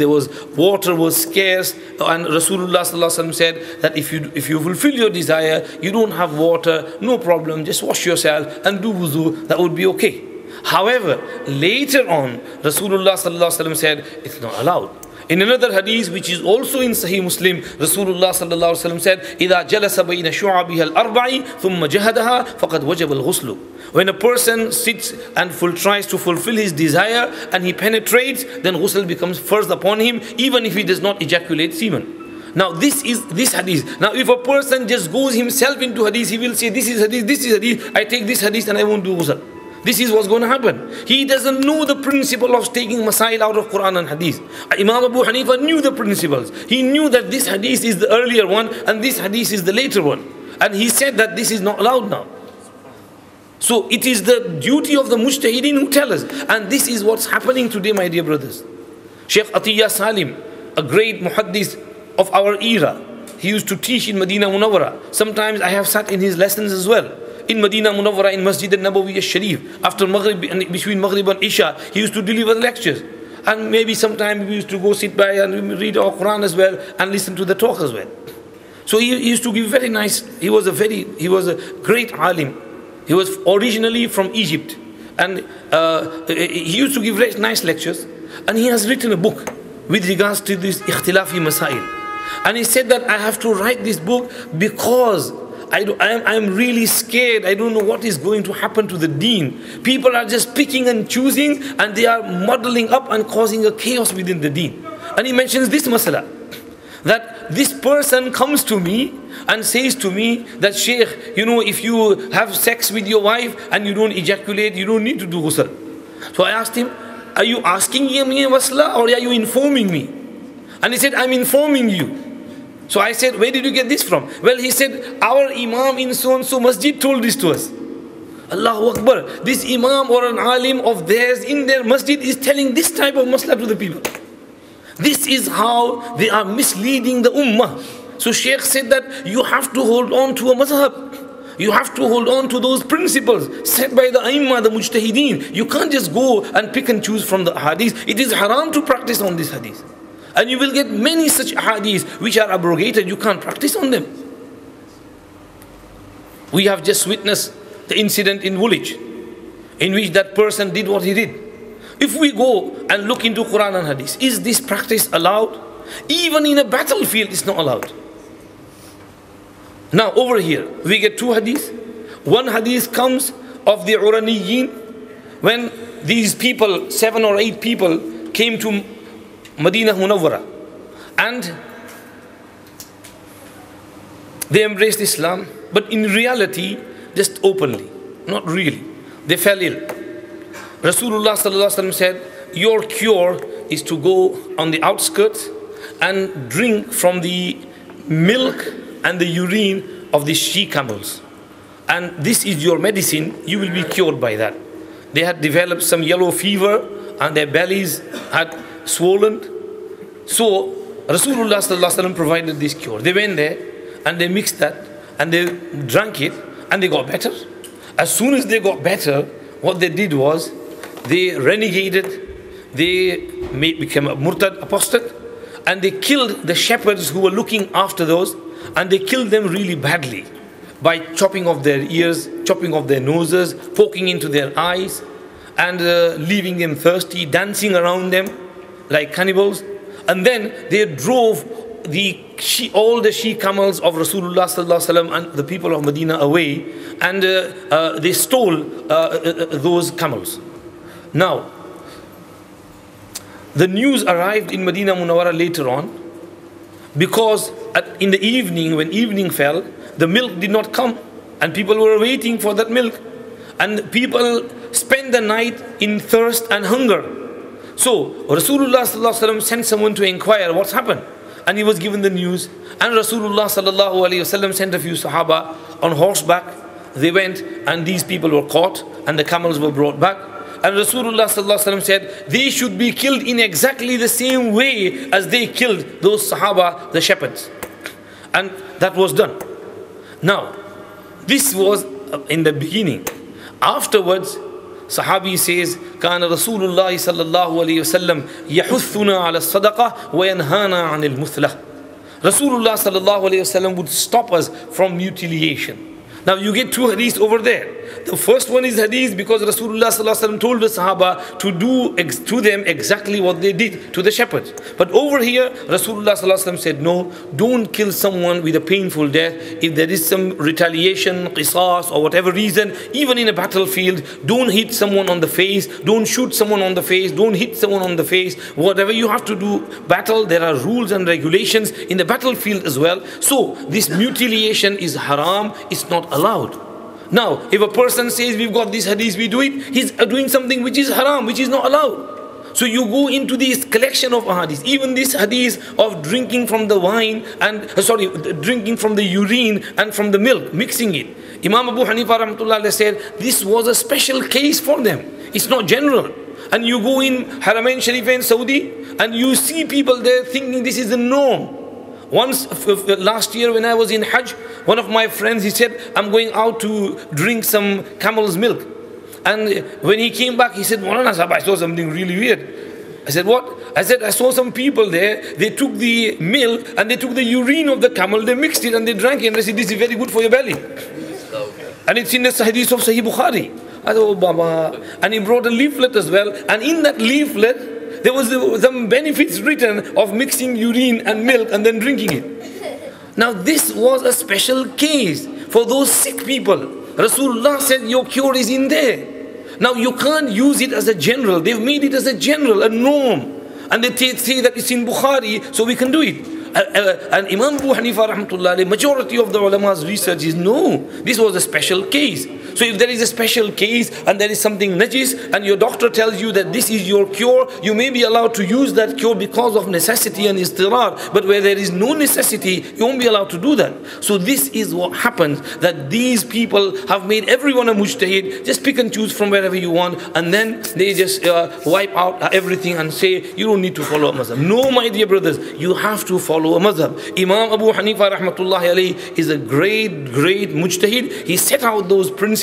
water was scarce, and Rasulullah sallallahu alaihi wasallam said that if you fulfill your desire, you don't have water, no problem, just wash yourself and do wuzu, that would be okay. However, later on, Rasulullah sallallahu alaihi wasallam said it's not allowed. In another hadith, which is also in Sahih Muslim, Rasulullah sallallahu alaihi wasallam said, إِذَا جَلَسَ بَيْنَ شُعَبِهَا الْأَرْبَعِ ثُمَّ جَهَدَهَا فَقَدْ وَجَبَ الْغُسْلُ. When a person sits and tries to fulfill his desire and he penetrates, then ghusl becomes first upon him, even if he does not ejaculate semen. Now this is this hadith. Now if a person just goes himself into hadith, he will say, this is hadith, I take this hadith and I won't do ghusl. This is what's going to happen. He doesn't know the principle of taking masail out of Quran and hadith. Imam Abu Hanifa knew the principles. He knew that this hadith is the earlier one and this hadith is the later one. And he said that this is not allowed now. So it is the duty of the mujtahideen who tell us. And this is what's happening today, my dear brothers. Sheikh Atiyya Salim, a great muhaddith of our era, he used to teach in Medina Munawwara. Sometimes I have sat in his lessons as well. In Medina Munawwara, in Masjid al-Nabawi al-Sharif, after Maghrib, between Maghrib and Isha, he used to deliver lectures. And maybe sometimes we used to go sit by and read our Quran as well and listen to the talk as well. So he used to give very nice, he was a great alim. He was originally from Egypt. And he used to give very nice lectures. And he has written a book with regards to this ikhtilafi masail. And he said that I have to write this book because I'm really scared. I don't know what is going to happen to the deen. People are just picking and choosing and they are muddling up and causing a chaos within the deen. And he mentions this masala, that this person comes to me and says to me that, Shaykh, if you have sex with your wife and you don't ejaculate, you don't need to do ghusl. So I asked him, are you asking me a masala or are you informing me? And he said, I'm informing you. So I said, where did you get this from? Well, he said, our imam in so-and-so masjid told this to us. Allahu Akbar. This imam or an alim of theirs in their masjid is telling this type of masla to the people. This is how they are misleading the ummah. So Shaykh said that you have to hold on to a mazhab. You have to hold on to those principles set by the Aimma, the Mujtahideen. You can't just go and pick and choose from the hadith. It is haram to practice on this hadith. And you will get many such hadiths which are abrogated. You can't practice on them. We have just witnessed the incident in Woolwich, in which that person did what he did. If we go and look into Quran and hadith, is this practice allowed? Even in a battlefield, it's not allowed. Now over here, we get two hadiths. One hadith comes of the Uraniyin, when these people, 7 or 8 people, came to Medina Munawwara, and They embraced Islam, but in reality, just openly, not really. They fell ill. Rasulullah sallallahu alaihi wasallam said, your cure is to go on the outskirts and drink from the milk and the urine of the she camels. And this is your medicine, you will be cured by that. They had developed some yellow fever and their bellies had swollen. So Rasulullah sallallahu alaihi wasallam provided this cure. They went there and they mixed that and they drank it and they got better. As soon as they got better, what they did was they renegated, they became a murtad, apostate, and they killed the shepherds who were looking after those, and they killed them really badly by chopping off their ears, chopping off their noses, poking into their eyes, and leaving them thirsty, dancing around them like cannibals. And then they drove all the she camels of Rasulullah sallallahu alaihi wasallam and the people of Medina away, and they stole those camels. Now, the news arrived in Medina Munawwara later on, because in the evening, when evening fell, the milk did not come, and people were waiting for that milk, and people spent the night in thirst and hunger. So Rasulullah sallallahu alaihi wasallam sent someone to inquire what's happened, and he was given the news. And Rasulullah sallallahu alaihi wasallam sent a few Sahaba on horseback. They went, and these people were caught, and the camels were brought back. And Rasulullah sallallahu alaihi wasallam said they should be killed in exactly the same way as they killed those Sahaba, the shepherds. And that was done. Now, this was in the beginning. Afterwards, Sahabi says, كان رسول الله صلى الله عليه وسلم يحثنا على الصدقة وينهانا عن المثلة. Rasulullah sallallahu alayhi wasallam would stop us from mutilation. Now you get two hadiths over there. The first one is hadith because Rasulullah sallallahu alaihi wasallam told the Sahaba to do to them exactly what they did to the shepherds. But over here, Rasulullah sallallahu alaihi wasallam said, no, don't kill someone with a painful death. If there is some retaliation, qisas, or whatever reason, even in a battlefield, don't hit someone on the face, don't shoot someone on the face, don't hit someone on the face. Whatever you have to do, battle, there are rules and regulations in the battlefield as well. So this mutilation is haram, it's not allowed. Now, if a person says we've got this hadith, we do it, he's doing something which is haram, which is not allowed. So you go into this collection of hadith, even this hadith of drinking from the wine and, drinking from the urine and from the milk, mixing it. Imam Abu Hanifa rahmatullah said this was a special case for them. It's not general. And you go in Haramain Sharif in Saudi and you see people there thinking this is the norm. Once last year when I was in Hajj, one of my friends, he said, I'm going out to drink some camel's milk. And when he came back, he said, Maulana Sahab, I saw something really weird. I said, what? I said, I saw some people there, they took the milk and they took the urine of the camel, they mixed it and they drank it, and they said, this is very good for your belly. And it's in the hadith of Sahih Bukhari. I said, oh Baba. And he brought a leaflet as well, and in that leaflet, there was some benefits written of mixing urine and milk and then drinking it. Now this was a special case for those sick people. Rasulullah said your cure is in there. Now you can't use it as a general. They've made it as a general, a norm. And they say that it's in Bukhari, so we can do it. And Imam Abu Hanifa rahmatullah, majority of the ulama's research is no, this was a special case. So if there is a special case and there is something najis and your doctor tells you that this is your cure, you may be allowed to use that cure because of necessity and istirar. But where there is no necessity, you won't be allowed to do that. So this is what happens, that these people have made everyone a mujtahid, just pick and choose from wherever you want, and then they just wipe out everything and say, you don't need to follow a mazhab. No, my dear brothers, you have to follow a mazhab. Imam Abu Hanifa rahmatullahi alayhi is a great mujtahid. He set out those principles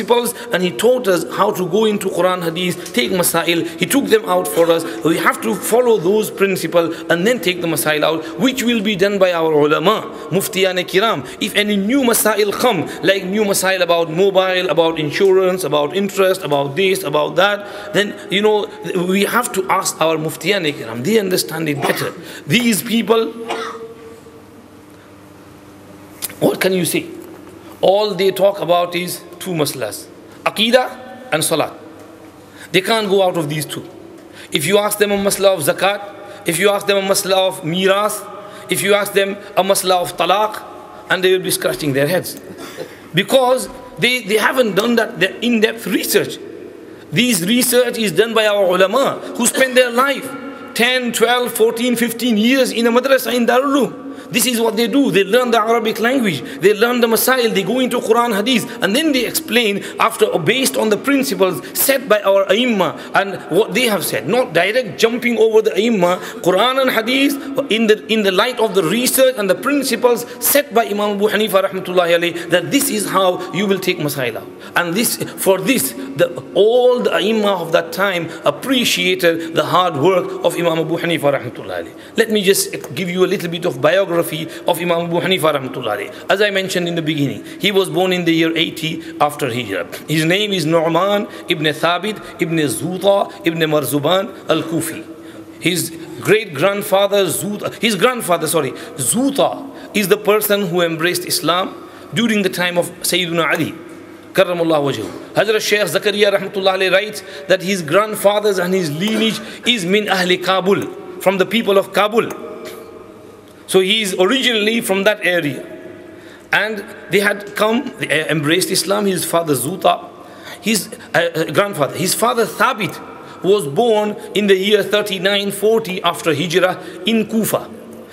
and he taught us how to go into Quran, Hadith, take masail. He took them out for us. We have to follow those principles and then take the masail out, which will be done by our ulama, muftiyan kiram. If any new masail come, like new masail about mobile, about insurance, about interest, about this, about that, then we have to ask our muftiyan kiram. They understand it better. These people, what can you say? All they talk about is two maslas, Aqidah and Salat. They can't go out of these two. If you ask them a masla of zakat, if you ask them a masla of miras, if you ask them a masla of talaq, and they will be scratching their heads. Because they haven't done that in-depth research. This research is done by our ulama who spend their life 10, 12, 14, 15 years in a madrasa in Darul. This is what they do. They learn the Arabic language. They learn the Masail. They go into Quran, Hadith. And then they explain based on the principles set by our Aimma and what they have said. Not direct jumping over the Aimma. Quran and Hadith in the light of the research and the principles set by Imam Abu Hanifa rahmatullahi alayhi, that this is how you will take Masail out. And all the Aimma of that time appreciated the hard work of Imam Abu Hanifa rahmatullahi alayhi. Let me just give you a little bit of biography of Imam Abu Hanifa rahmatullahi alayhi. As I mentioned in the beginning, he was born in the year 80 after Hijrah. His name is Nu'man ibn Thabit ibn Zuta ibn Marzuban al-Kufi. His grandfather Zuta is the person who embraced Islam during the time of Sayyidina Ali karramallahu wajhahu. Hazrat Shaykh Zakaria rahmatullahi alayhi writes that his grandfathers and his lineage is min ahli Kabul, from the people of Kabul. So he is originally from that area. And they had embraced Islam. His father Zuta, his grandfather. His father Thabit was born in the year 3940 after Hijrah in Kufa.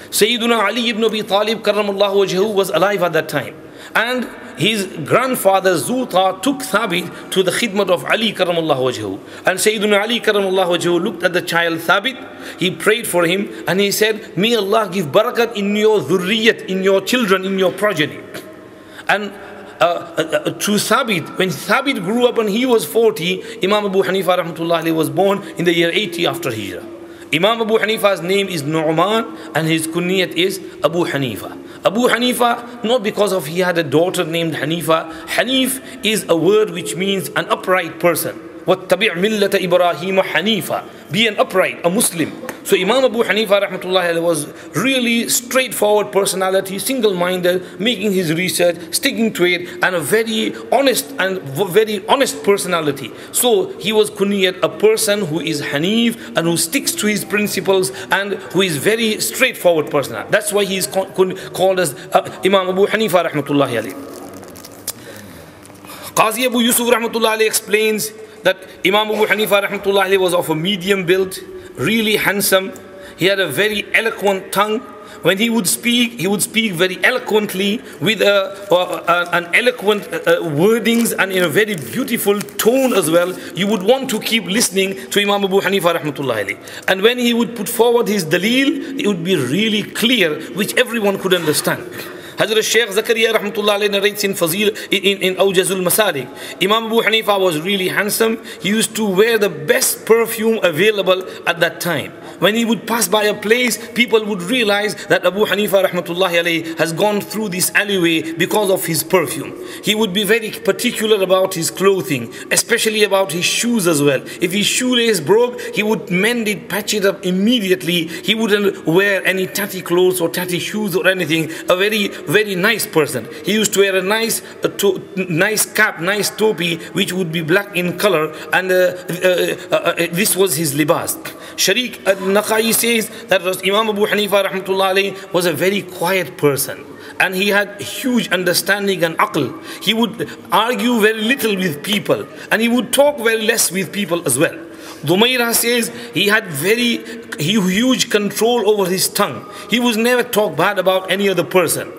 Sayyiduna Ali ibn Abi Talib karramallahu wajhahu was alive at that time. And his grandfather Zuta took Thabit to the khidmat of Ali karramallahu wajhahu. And Sayyiduna Ali karramallahu wajhahu looked at the child Thabit. He prayed for him and he said, may Allah give barakat in your dhurriyat, in your children, in your progeny. And to Thabit, when Thabit grew up and he was 40, Imam Abu Hanifa rahmatullahi alayhi was born in the year 80 after Hijrah. Imam Abu Hanifa's name is Nu'man and his kunyat is Abu Hanifa. Abu Hanifa, not because of he had a daughter named Hanifa. Hanif is a word which means an upright person. وَاتَّبِعْ مِلَّةَ إِبْرَاهِيمَ حَنِيفًا. Be an upright, a Muslim. So Imam Abu Hanifa rahmatullahi alayhi was really straightforward personality, single-minded, making his research, sticking to it, and a very honest personality. So he was kunyat, a person who is Hanif and who sticks to his principles and who is very straightforward person. That's why he is called as Imam Abu Hanifa rahmatullahi alayhi. Qazi Abu Yusuf rahmatullahi alayhi explains that Imam Abu Hanifa rahmatullahi alayhi was of a medium build, really handsome. He had a very eloquent tongue. When he would speak very eloquently with an eloquent wordings and in a very beautiful tone as well. You would want to keep listening to Imam Abu Hanifa rahmatullahi alayhi. And when he would put forward his dalil, it would be really clear, which everyone could understand. Hazrat Shaykh Zakaria rahmatullahi alayhi narrates in Awjazul Masalik. Imam Abu Hanifa was really handsome. He used to wear the best perfume available at that time. When he would pass by a place, people would realize that Abu Hanifa rahmatullahi alayhi has gone through this alleyway because of his perfume. He would be very particular about his clothing, especially about his shoes as well. If his shoelace broke, he would mend it, patch it up immediately. He wouldn't wear any tatty clothes or tatty shoes or anything. A very nice person. He used to wear a nice cap, nice topi, which would be black in color, and this was his libas. Sharik al-Naqai says that Imam Abu Hanifa rahmatullahi alayhi was a very quiet person, and he had huge understanding and aql. He would argue very little with people, and he would talk very less with people as well. Dumaira says he had huge control over his tongue. He was never talk bad about any other person.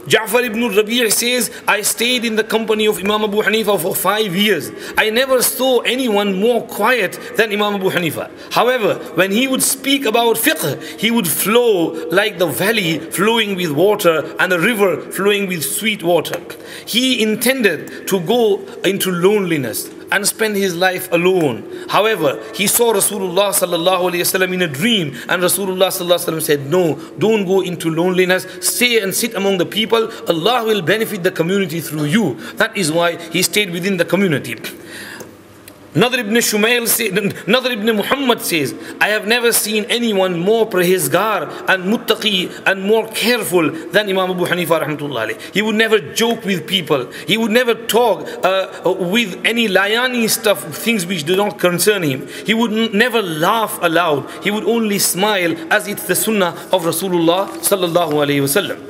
Ja'far ibn Rabi' says, I stayed in the company of Imam Abu Hanifa for 5 years. I never saw anyone more quiet than Imam Abu Hanifa. However, when he would speak about fiqh, he would flow like the valley flowing with water and the river flowing with sweet water. He intended to go into loneliness and spend his life alone. However, he saw Rasulullah sallallahu alaihi wasallam in a dream, and Rasulullah sallallahu alaihi wasallam said, no, don't go into loneliness, stay and sit among the people. Allah will benefit the community through you. That is why he stayed within the community. Nadr ibn Muhammad says, I have never seen anyone more perhezgar and muttaqi and more careful than Imam Abu Hanifa rahmatullahi alayhi. He would never joke with people. He would never talk with any layani stuff, things which do not concern him. He would never laugh aloud. He would only smile, as it's the sunnah of Rasulullah sallallahu alayhi wasallam.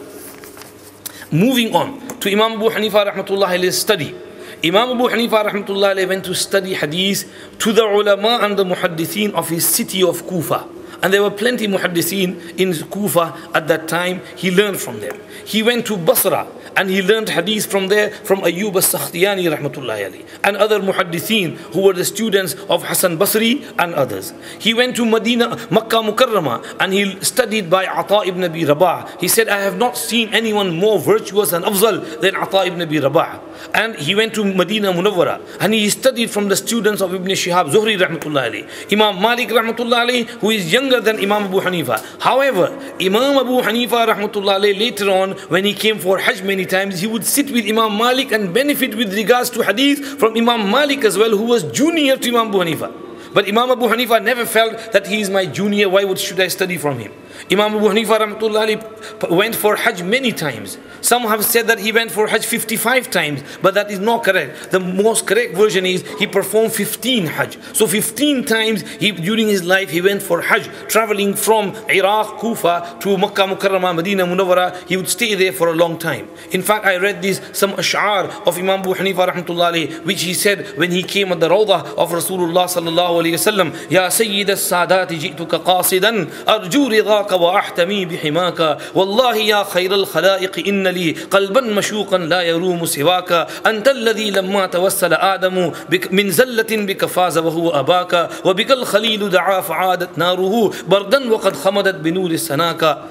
Moving on to Imam Abu Hanifa rahmatullahi alayhi's study. Imam Abu Hanifa rahmatullahi alayhi went to study hadith to the ulama and the muhaddithin of his city of Kufa. And there were plenty muhaddithin in Kufa at that time. He learned from them. He went to Basra and he learned hadith from there, from Ayyub al-Sakhtiyani rahmatullahi alayhi, and other muhaddithin who were the students of Hasan Basri and others. He went to Medina, Makkah Mukarramah, and he studied by Ata ibn Abi Rabah. He said, I have not seen anyone more virtuous and afzal than Ata ibn Abi Rabah. And he went to Medina Munawwara and he studied from the students of Ibn Shihab Zuhri rahmatullahi alayhi, Imam Malik rahmatullahi alayhi, who is younger than Imam Abu Hanifa. However, Imam Abu Hanifa rahmatullahi alayhi, later on, when he came for Hajj many times, he would sit with Imam Malik and benefit with regards to hadith from Imam Malik as well, who was junior to Imam Abu Hanifa. But Imam Abu Hanifa never felt that he is my junior, why should I study from him? Imam Abu Hanifa rahmatullahi went for Hajj many times. Some have said that he went for Hajj 55 times, but that is not correct. The most correct version is he performed 15 Hajj. So 15 times during his life he went for Hajj, traveling from Iraq, Kufa to Makkah Mukarramah, Medina Munawwara. He would stay there for a long time. In fact, I read some ash'ar of Imam Abu Hanifa rahmatullahi, which he said when he came at the Rawdah of Rasulullah sallallahu alayhi wa sallam, Ya Sayyid as-Sadati ji'tuka qasidan arju ridaka wa ahtami bihimaka wallahi ya khayr al-khalaiq inna li qalban mashuqan la yarumu siwaka anta alladhi lamma tawassala adamu min zallatin bika faza wa huwa abaka wa bikal khalilu da'a fa'adat naruhu bardan wa qad khamadat binuri sanaka.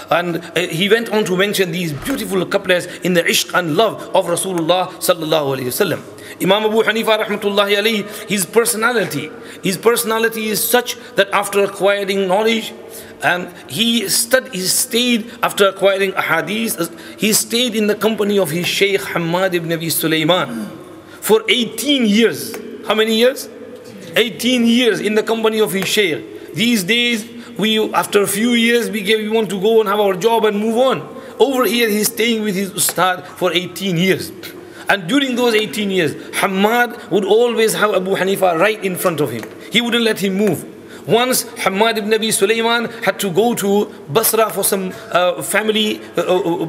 And he went on to mention these beautiful couplets in the ishq and love of Rasulullah sallallahu alayhi wa sallam. Imam Abu Hanifa rahmatullahi alayhi, his personality is such that after acquiring knowledge, and he stayed after acquiring ahadith, he stayed in the company of his Shaykh Hamad ibn Abi Sulaiman for 18 years. How many years? 18 years in the company of his Shaykh. These days, after a few years, we want to go and have our job and move on. Over here, he's staying with his Ustad for 18 years. And during those 18 years, Hamad would always have Abu Hanifa right in front of him. He wouldn't let him move. Once Hamad ibn Abi Sulaiman had to go to Basra for some family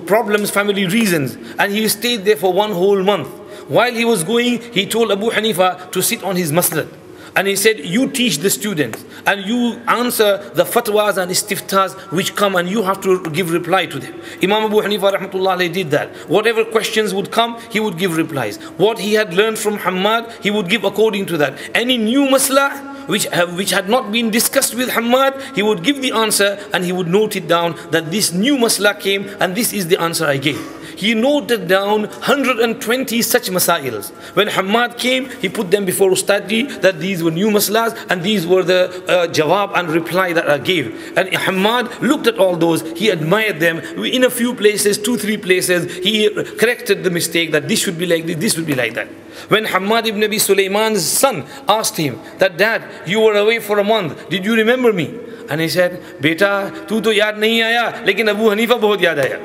problems, family reasons, and he stayed there for 1 whole month. While he was going, he told Abu Hanifa to sit on his masjid. And he said, you teach the students and you answer the fatwas and istiftas which come, and you have to give reply to them. Imam Abu Hanifa rahmatullah did that. Whatever questions would come, he would give replies. What he had learned from Hamad, he would give according to that. Any new masla which had not been discussed with Hamad, he would give the answer and he would note it down that this new masla came and this is the answer I gave. He noted down 120 such masails. When Hamad came, he put them before Ustadji that these were new maslas and these were the jawab and reply that I gave. And Hamad looked at all those, he admired them. In a few places, 2-3 places, he corrected the mistake that this should be like this, this would be like that. When Hamad ibn Abi Sulaiman's son asked him that, Dad, you were away for a month, did you remember me? And he said, Beta, tu to yaad nahi aaya, lekin Abu Hanifa bahut yaad aaya.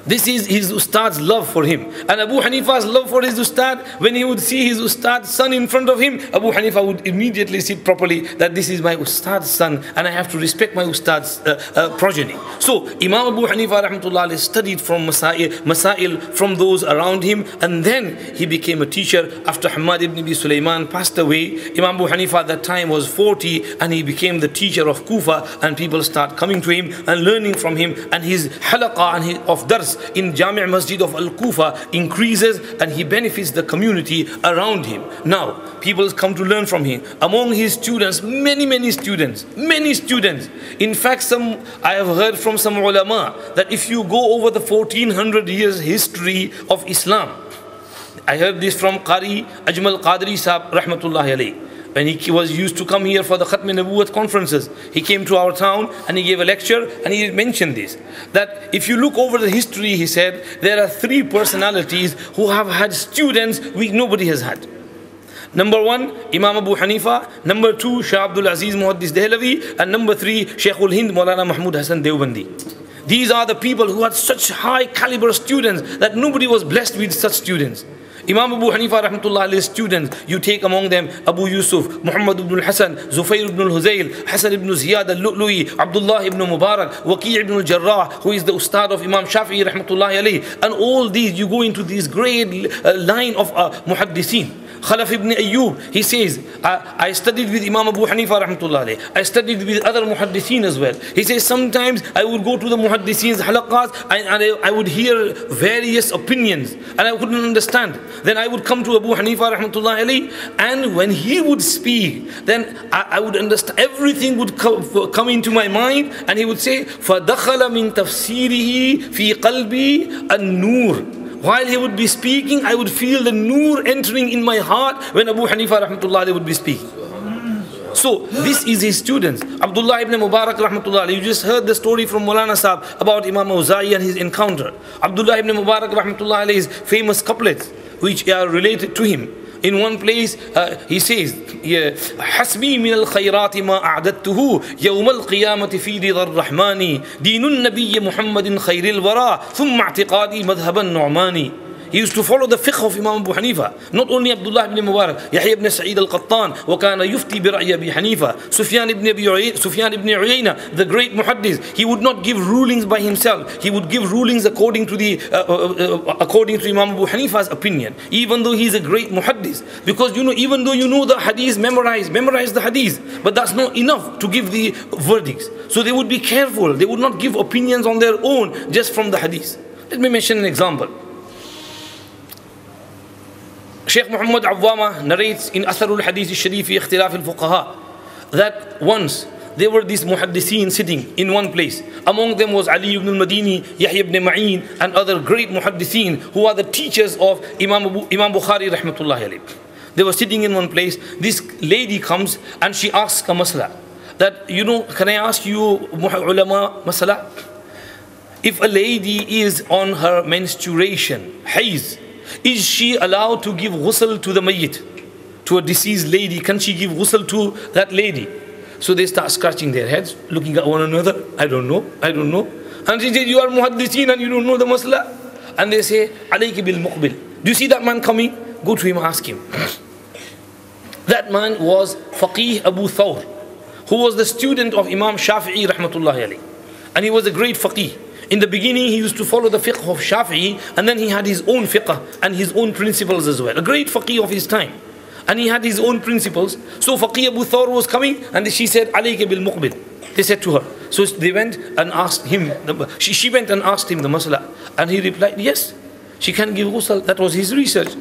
This is his Ustad's love for him. And Abu Hanifa's love for his Ustad, when he would see his Ustad's son in front of him, Abu Hanifa would immediately sit properly that this is my Ustad's son and I have to respect my Ustad's progeny. So Imam Abu Hanifa rahmatullah studied from masail from those around him, and then he became a teacher after Hamad ibn Abi Sulaiman passed away. Imam Abu Hanifa at that time was 40 and he became the teacher of Kufa, and people start coming to him and learning from him, and his halaqa and of dars in Jami' Masjid of Al-Kufa increases, and he benefits the community around him. Now, people come to learn from him. Among his students, many students. In fact, I have heard from some ulama that if you go over the 1400 years history of Islam, I heard this from Qari Ajmal Qadri Sahab rahmatullahi alayhi. When he was used to come here for the Khatm Nabuwat conferences, he came to our town and he gave a lecture and he mentioned this. That if you look over the history, he said, there are 3 personalities who have had students which nobody has had. Number 1, Imam Abu Hanifa. Number 2, Shah Abdul Aziz Muhaddis Dehlavi. And number 3, Shaykhul Hind Maulana Mahmud Hassan Deobandi. These are the people who had such high caliber students that nobody was blessed with such students. Imam Abu Hanifa rahmatullah alayhi's students, you take among them Abu Yusuf, Muhammad ibn al-Hasan, Zufair ibn al-Huzayl, Hasan ibn Ziyad al-Lu'lu'i, Abdullah ibn Mubarak, Waqi' ibn al-Jarrah, who is the ustad of Imam Shafi'i rahmatullah alayhi. And all these, you go into this great line of muhaddithin. Khalaf ibn Ayyub, he says, I studied with Imam Abu Hanifa rahmatullah alayhi. I studied with other muhaddithin as well. He says, sometimes I would go to the muhaddithin's halaqas and I would hear various opinions and I couldn't understand. Then I would come to Abu Hanifa rahmatullah alayhi, and when he would speak, then I would understand, everything would come into my mind, and he would say, فَدَخَلَ مِن تَفْسِيرِهِ فِي قَلْبِي النُّورِ. While he would be speaking, I would feel the noor entering in my heart when Abu Hanifa rahmatullah alayhi would be speaking. So this is his students. Abdullah ibn Mubarak rahmatullah alayhi. You just heard the story from Maulana Sahab about Imam Awza'i and his encounter. Abdullah ibn Mubarak rahmatullah alayhi's famous couplets, which are related to him. In one place, he says, حسبي من الخيرات ما أعددته يوم القيامة في رضا الرحمن دين النبي محمد خير الورى ثم اعتقادي مذهب النعمان. He used to follow the fiqh of Imam Abu Hanifa. Not only Abdullah ibn Mubarak, Yahya ibn Sa'id al-Qattan, وَكَانَ يُفْتِي بِرَأْيِ أَبِي حَنِيفَةَ, Sufyan ibn Uyayna, the great muhaddis. He would not give rulings by himself. He would give rulings according to Imam Abu Hanifa's opinion, even though he is a great muhaddis. Because even though you know the hadith, memorize the hadith, but that's not enough to give the verdicts. So they would be careful. They would not give opinions on their own just from the hadith. Let me mention an example. Sheikh Muhammad Awwama narrates in Atharul Hadith al-Sharif fi Ikhtilaf al-Fuqaha that once there were these muhaddithin sitting in one place. Among them was Ali ibn al-Madini, Yahya ibn Ma'in, and other great muhaddithin who are the teachers of Imam Bukhari rahmatullahi alayh. They were sitting in one place. This lady comes and she asks a masla that, can I ask you ulama masala? If a lady is on her menstruation, hayz, is she allowed to give ghusl to the mayyit, to a deceased lady? Can she give ghusl to that lady? So they start scratching their heads, looking at one another. I don't know. And she said, you are muhaddithin and you don't know the masla. And they say, alayki bil muqbil. Do you see that man coming? Go to him, ask him. That man was Faqih Abu Thawr, who was the student of Imam Shafi'i rahmatullahi alayhi. And he was a great faqih. In the beginning, he used to follow the fiqh of Shafi'i, and then he had his own fiqh and his own principles as well. A great faqih of his time. And he had his own principles. So Faqih Abu Thawr was coming, and she said, alayka bil muqbil. They said to her. So they went and asked him, she went and asked him the masala. And he replied, yes, she can give ghusl. That was his research.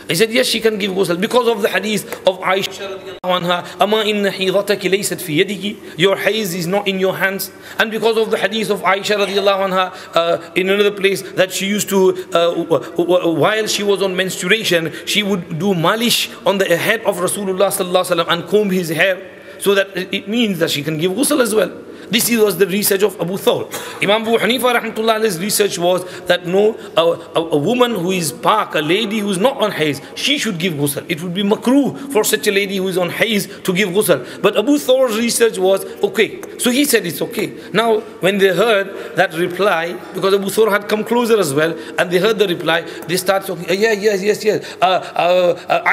He said, yes, she can give ghusl. Because of the hadith of Aisha radiallahu anha, Ama inna hidhataki laysat fi yadiki, your hayz is not in your hands. And because of the hadith of Aisha radiallahu anha, in another place, that she used to, while she was on menstruation, she would do malish on the head of Rasulullah sallallahu alaihi wasallam and comb his hair, so that it means that she can give ghusl as well. This was the research of Abu Thawr. Imam Abu Hanifa rahmatullah's research was that no, a woman who is pak, a lady who is not on hayz, she should give ghusl. It would be makruh for such a lady who is on hayz to give ghusl. But Abu Thawr's research was okay. So he said it's okay. Now when they heard that reply, because Abu Thawr had come closer as well, and they heard the reply, they start talking, yes.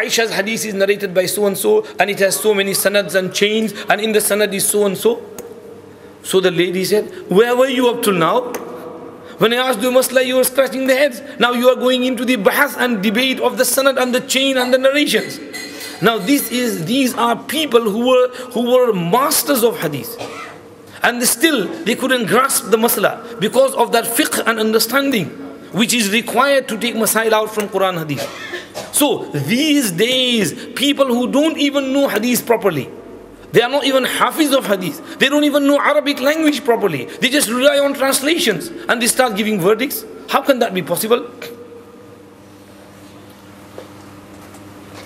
Aisha's hadith is narrated by so and so, and it has so many sanads and chains, and in the sanad is so and so. So the lady said, where were you up till now? When I asked you masla, you were scratching the heads. Now you are going into the bahas and debate of the sanad and the chain and the narrations. Now these are people who were masters of hadith. And they couldn't grasp the masla because of that fiqh and understanding which is required to take masail out from Quran hadith. So these days, people who don't even know hadith properly, they are not even hafiz of hadith. They don't even know Arabic language properly. They just rely on translations and they start giving verdicts. How can that be possible?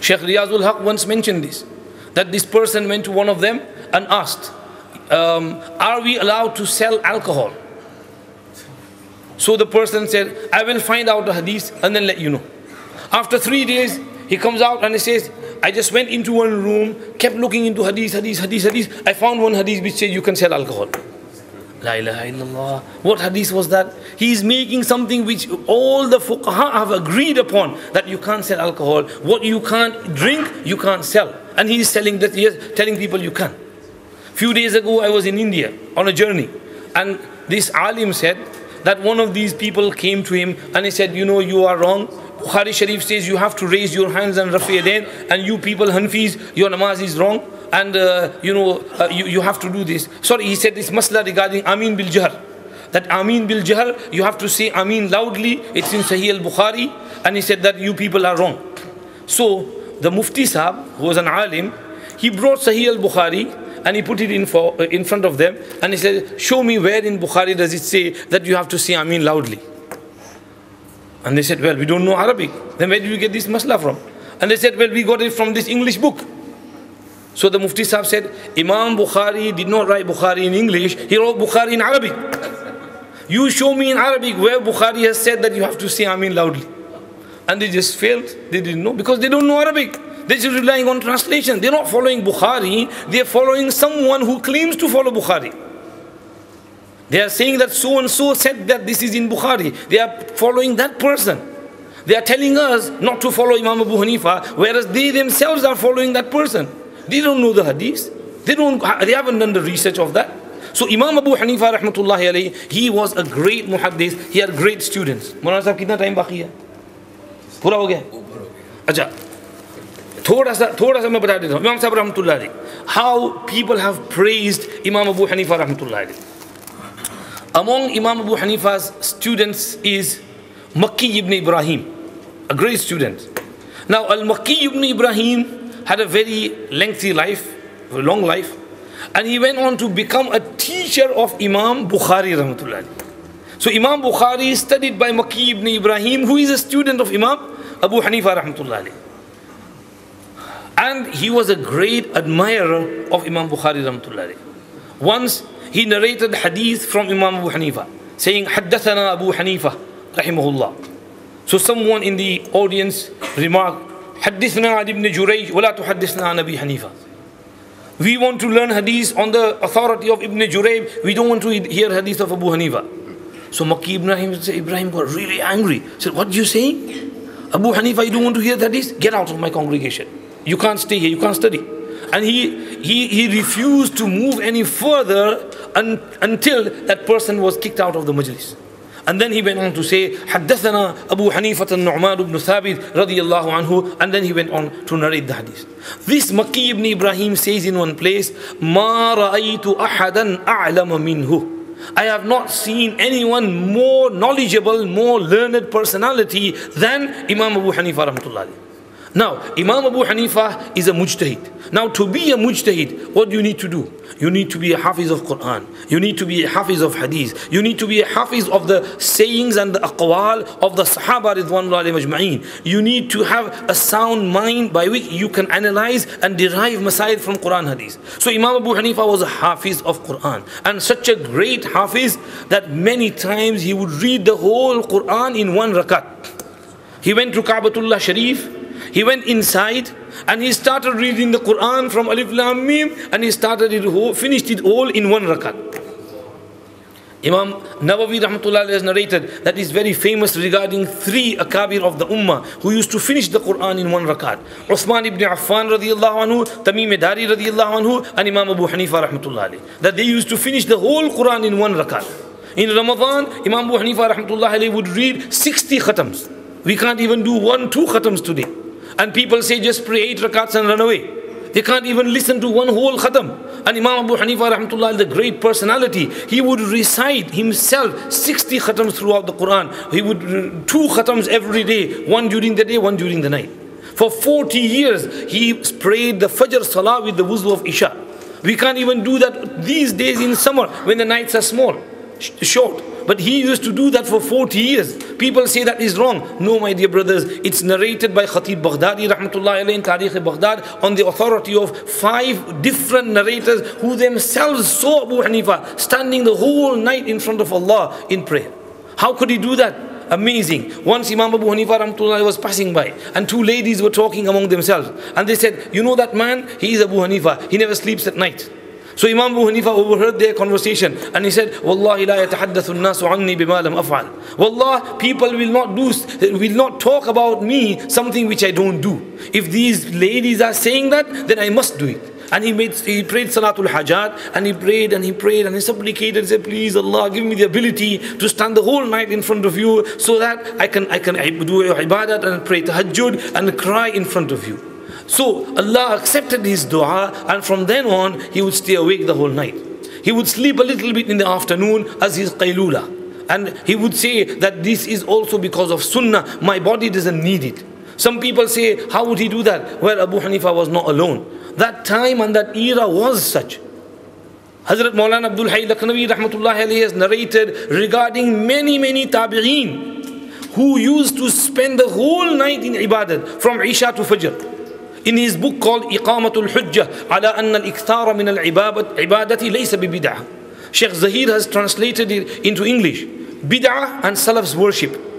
Sheikh Riyazul Haq once mentioned this, that this person went to one of them and asked, are we allowed to sell alcohol? So the person said, I will find out the hadith and then let you know. After 3 days, he comes out and he says, I just went into one room, kept looking into hadith. I found one hadith which says you can sell alcohol. La ilaha illallah. What hadith was that? He is making something which all the fuqaha have agreed upon, that you can't sell alcohol. What you can't drink, you can't sell. And he is selling that, he is telling people you can. Few days ago, I was in India on a journey. And this alim said that one of these people came to him and he said, you know, you are wrong. Bukhari Sharif says you have to raise your hands and rafi yadain, and you people Hanfis, your namaz is wrong, and you have to do this. Sorry, he said this masla regarding Amin bil Jahr. That Amin bil Jahr, you have to say Amin loudly. It's in Sahih al-Bukhari, and he said that you people are wrong. So the Mufti Sahab, who was an alim, he brought Sahih al-Bukhari and he put it in front of them, and he said, show me where in Bukhari does it say that you have to say Amin loudly. And they said, well, we don't know Arabic. Then where did you get this masla from? And they said, well, we got it from this English book. So the Mufti Sahib said, Imam Bukhari did not write Bukhari in English, he wrote Bukhari in Arabic. You show me in Arabic where Bukhari has said that you have to say Amin loudly. And they just failed. They didn't know, because they don't know Arabic. They're just relying on translation. They're not following Bukhari, they're following someone who claims to follow Bukhari. They are saying that so and so said that this is in Bukhari. They are following that person. They are telling us not to follow Imam Abu Hanifa, whereas they themselves are following that person. They don't know the hadith. They haven't done the research of that. So Imam Abu Hanifa rahmatullahi alayhi, he was a great muhaddith. He had great students. Maulana sahab, kitna time baki hai? Pura ho gaya? Acha. थोड़ा सा मैं बता देता हूँ. Imam sahab rahmatullahi alayhi, how people have praised Imam Abu Hanifa rahmatullahi alayhi. Among Imam Abu Hanifa's students is Makki ibn Ibrahim, a great student. Now Al-Makki ibn Ibrahim had a very lengthy life, a long life, and he went on to become a teacher of Imam Bukhari rahmatullahi. So Imam Bukhari studied by Makki ibn Ibrahim, who is a student of Imam Abu Hanifa rahmatullahi. And he was a great admirer of Imam Bukhari rahmatullahi. Once he narrated hadith from Imam Abu Hanifa, saying, Haddathana Abu Hanifa, rahimahullah. So someone in the audience remarked, Haddithna ad ibn Jurayj, wala tuhaddithna an Abi Hanifa. We want to learn hadith on the authority of Ibn Jurayj. We don't want to hear hadith of Abu Hanifa. So Makki Ibrahim got really angry. He said, what are you saying? Abu Hanifa, you don't want to hear hadith? Get out of my congregation. You can't stay here, you can't study. And he refused to move any further until that person was kicked out of the majlis. And then he went on to say, Haddathana Abu Hanifa al-Nu'man ibn Thabit radiyallahu anhu, and then he went on to narrate the hadith. This Makki ibn Ibrahim says in one place, Ma ra'aytu ahadan a'lama minhu. I have not seen anyone more knowledgeable, more learned personality than Imam Abu Hanifa rahmatullahi. Now, Imam Abu Hanifa is a mujtahid. Now, to be a mujtahid, what do you need to do? You need to be a hafiz of Quran. You need to be a hafiz of hadith. You need to be a hafiz of the sayings and the aqwal of the Sahaba ridwanullahi majma'een. You need to have a sound mind by which you can analyze and derive masail from Quran hadith. So Imam Abu Hanifa was a hafiz of Quran, and such a great hafiz that many times he would read the whole Quran in one rakat. He went to Ka'batullah Sharif. He went inside and he started reading the Quran from Alif Lam Mim, and he finished it all in one rakat. Imam Nawawi rahmatullah has narrated that is very famous regarding three akabir of the ummah who used to finish the Quran in one rakat. Uthman ibn Affan radiyallahu anhu, Tamim Dari radiyallahu anhu, and Imam Abu Hanifa rahmatullah alayhi. That they used to finish the whole Quran in one rakat. In Ramadan, Imam Abu Hanifa rahmatullah alayhi would read 60 khatams. We can't even do 1-2 khatams today. And people say just pray 8 rakats and run away. They can't even listen to one whole khatam. And Imam Abu Hanifa rahmatullah, the great personality, he would recite himself 60 khatams throughout the Quran. He would 2 khatams every day, one during the day, one during the night. For 40 years, he prayed the Fajr Salah with the wuzu of Isha. We can't even do that these days in summer when the nights are short. But he used to do that for 40 years. People say that is wrong. No, my dear brothers, it's narrated by Khatib Baghdadi rahmatullah alayhi in Tarikh Baghdad on the authority of 5 different narrators who themselves saw Abu Hanifa standing the whole night in front of Allah in prayer. How could he do that? Amazing. Once Imam Abu Hanifa rahmatullah was passing by, and 2 ladies were talking among themselves, and they said, you know that man, he is Abu Hanifa, he never sleeps at night. So Imam Abu Hanifa overheard their conversation and he said, Wallahi la yatahaddathu an-nasu anni bima lam af'al. Wallah, people will not talk about me something which I don't do. If these ladies are saying that, then I must do it. And he prayed Salatul Hajat, and he prayed and he prayed and he supplicated and said, please Allah, give me the ability to stand the whole night in front of you so that I can do ibadat and pray tahajjud and cry in front of you. So Allah accepted his dua, and from then on he would stay awake the whole night. He would sleep a little bit in the afternoon as his qaylula. And he would say that this is also because of sunnah, my body doesn't need it. Some people say, how would he do that? Well, Abu Hanifa was not alone. That time and that era was such. Hazrat Maulana Abdul Hayy Lakhnawi rahmatullahi alayhi has narrated regarding many tabi'een who used to spend the whole night in ibadat from Isha to Fajr. In his book called Iqamatul Hujjah ala anna al-ikthara min al-ibadati laysa bi bid'ah. Sheikh Zahir has translated it into English. Bid'ah and Salaf's worship.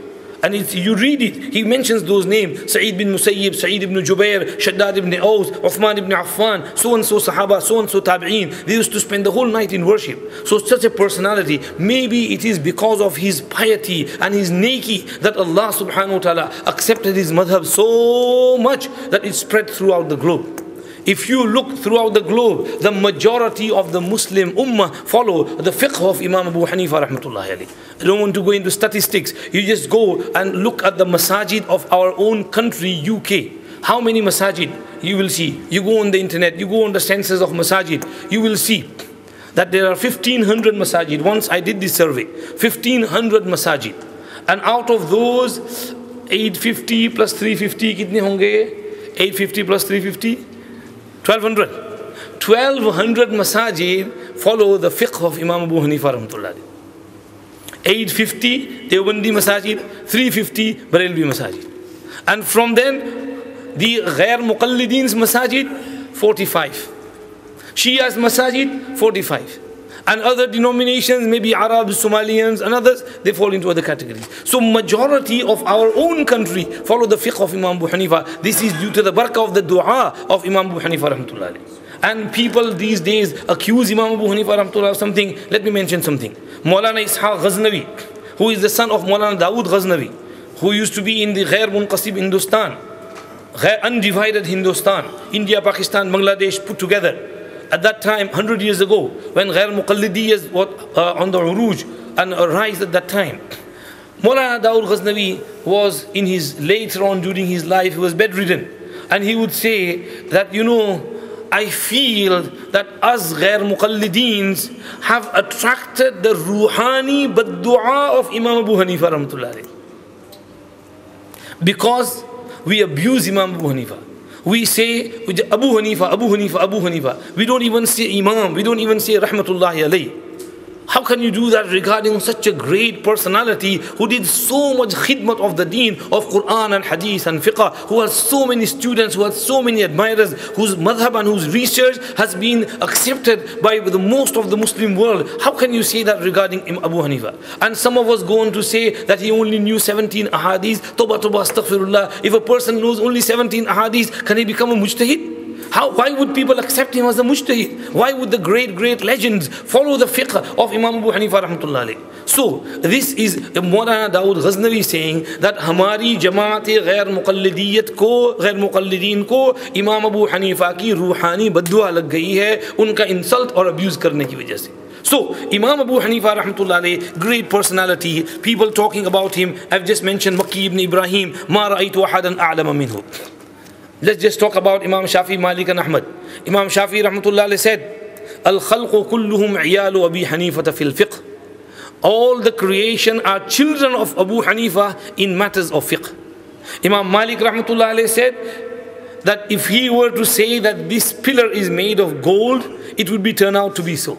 And you read it, he mentions those names: Sa'id bin Musayyib, Sa'id ibn Jubair, Shaddad ibn Aus, Uthman ibn Affan, so and so Sahaba, so and so Tabi'een. They used to spend the whole night in worship. So such a personality, maybe it is because of his piety and his neki that Allah subhanahu wa ta'ala accepted his madhab so much that it spread throughout the globe. If you look throughout the globe, the majority of the Muslim ummah follow the fiqh of Imam Abu Hanifa rahmatullahi alayhi. I don't want to go into statistics. You just go and look at the masajid of our own country, UK. How many masajid you will see? You go on the internet, you go on the census of masajid, you will see that there are 1500 masajid. Once I did this survey, 1500 masajid. And out of those, 850 plus 350, kitne honge? 850 plus 350? 1200. 1200 masajid follow the fiqh of Imam Abu Hanifa rahmatullah. 850 Deobandi masajid, 350 Barelvi masajid. And from then, the Ghair Muqallideen's masajid, 45. Shia's masajid, 45. And other denominations, maybe Arabs, Somalians and others, they fall into other categories. So majority of our own country follow the fiqh of Imam Abu Hanifa. This is due to the barakah of the dua of Imam Abu Hanifa rahmatullah. And people these days accuse Imam Abu Hanifa rahmatullah of something. Let me mention something. Maulana Ishaq Ghaznavi, who is the son of Maulana Dawood Ghaznavi, who used to be in the Ghair Munqasib Hindustan, undivided Hindustan, India, Pakistan, Bangladesh put together. At that time, 100 years ago, when Ghair Muqallidiyas was on the uruj and rise at that time, Maulana Dawood Ghaznavi was in his, later on during his life, he was bedridden. And he would say that, you know, I feel that us Ghair Muqallideens have attracted the ruhani bad-du'a of Imam Abu Hanifa rahmatullah. Because we abuse Imam Abu Hanifa. We say Abu Hanifa, Abu Hanifa, Abu Hanifa. We don't even say Imam, we don't even say Rahmatullahi alayhi. How can you do that regarding such a great personality who did so much khidmat of the deen of Quran and Hadith and Fiqh, who has so many students, who has so many admirers, whose madhab and whose research has been accepted by the most of the Muslim world? How can you say that regarding Abu Hanifa? And some of us go on to say that he only knew 17 ahadith. Toba, toba, astaghfirullah. If a person knows only 17 ahadith, can he become a mujtahid? Why would people accept him as a mujtahid? Why would the great legends follow the fiqh of Imam Abu Hanifa rahmatullah alayhi? So this is Maulana Dawood Ghaznavi saying that हमारी जमात गैर मुक़ल्लिदियत को, गैर मुक़ल्लिदीन को Imam Abu Hanifa की रूहानी बद्दुआ लग गई है उनका insult और abuse करने की वजह से. So Imam Abu Hanifa rahmatullah alayhi, great personality, people talking about him. I've just mentioned Makki ibn Ibrahim, ما رأيت أحدا أعلم منه. Let's just talk about Imam Shafi, Malik and Ahmad. Imam Shafi rahmatullah alayhi said, Al-khalqu kulluhum iyalu Abi Hanifata fil fiqh. All the creation are children of Abu Hanifa in matters of fiqh. Imam Malik rahmatullah alayhi said that if he were to say that this pillar is made of gold, it would be turned out to be so.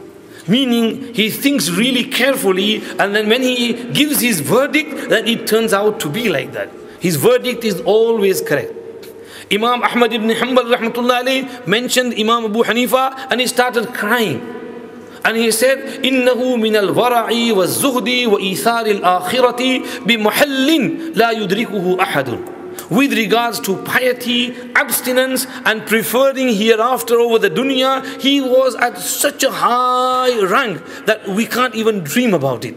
Meaning he thinks really carefully, and then when he gives his verdict, that it turns out to be like that. His verdict is always correct. Imam Ahmad ibn Hanbal rahmatullah alayhi mentioned Imam Abu Hanifa and he started crying. And he said, إِنَّهُ مِنَ الْوَرَعِ وَالزُّهْدِ وَإِيثَارِ الْآخِرَةِ بِمُحَلٍّ لَا يُدْرِكُهُ أَحَدٌ. with regards to piety, abstinence, and preferring hereafter over the dunya, he was at such a high rank that we can't even dream about it.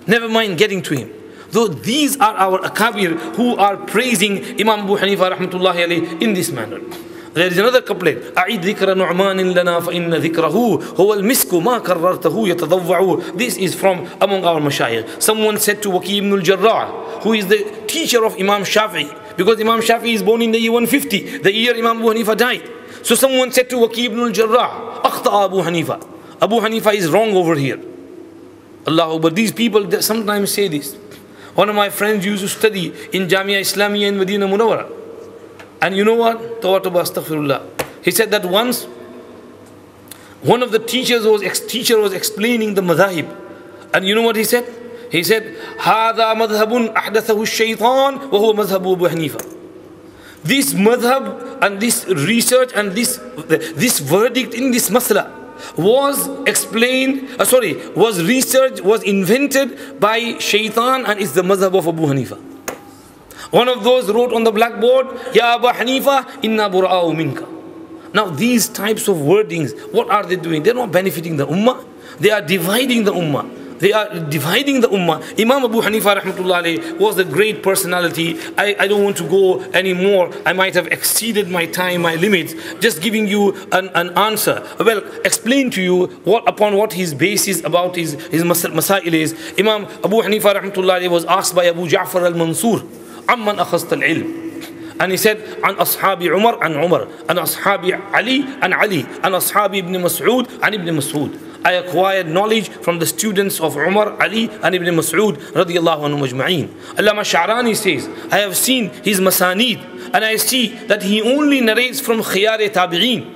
Never mind getting to him. Though these are our akabir who are praising Imam Abu Hanifa rahmatullahi alayhi in this manner. There is another couplet. أعيد ذكر نعمان لنا فإن ذكره هو المسك ما كررته يتضوع. This is from among our mashayikh. Someone said to Waki ibn al-Jarrah, who is the teacher of Imam Shafi'i, because Imam Shafi'i is born in the year 150, the year Imam Abu Hanifa died. So someone said to Waki ibn al-Jarrah, أخطأ Abu Hanifa. Abu Hanifa is wrong over here. Allah, but these people sometimes say this. One of my friends used to study in Jamia Islamiyya in Medina Munawwara. And you know what? Tawatuba astaghfirullah. He said that once one of the teachers was explaining the madhahib. And you know what he said? He said, هذا مذهب أحدثه الشيطان وهو مذهب أبو حنيفة. This madhab and this research and this verdict in this masla was researched, was invented by shaitan, and is the madhab of Abu Hanifa. One of those wrote on the blackboard, Ya Abu Hanifa, inna bura'u minka. Now these types of wordings, what are they doing? They're not benefiting the ummah. They are dividing the ummah. They are dividing the ummah. Imam Abu Hanifa rahmatullah alayhi was a great personality. I don't want to go anymore. I might have exceeded my time, my limits. Just giving you an answer. Well, explain to you upon what his basis about his masail is. Imam Abu Hanifa rahmatullah alayhi was asked by Abu Ja'far al-Mansur, Amman akhasta al-ilm. And he said, An ashabi Umar and Umar, and ashabi Ali and Ali, and ashabi ibn Mas'ud and ibn Mas'ud. I acquired knowledge from the students of Umar, Ali and ibn Mas'ud radiyallahu anhu majma'een. Allama Sha'rani says, I have seen his masanid, and I see that he only narrates from khiyar tabi'een.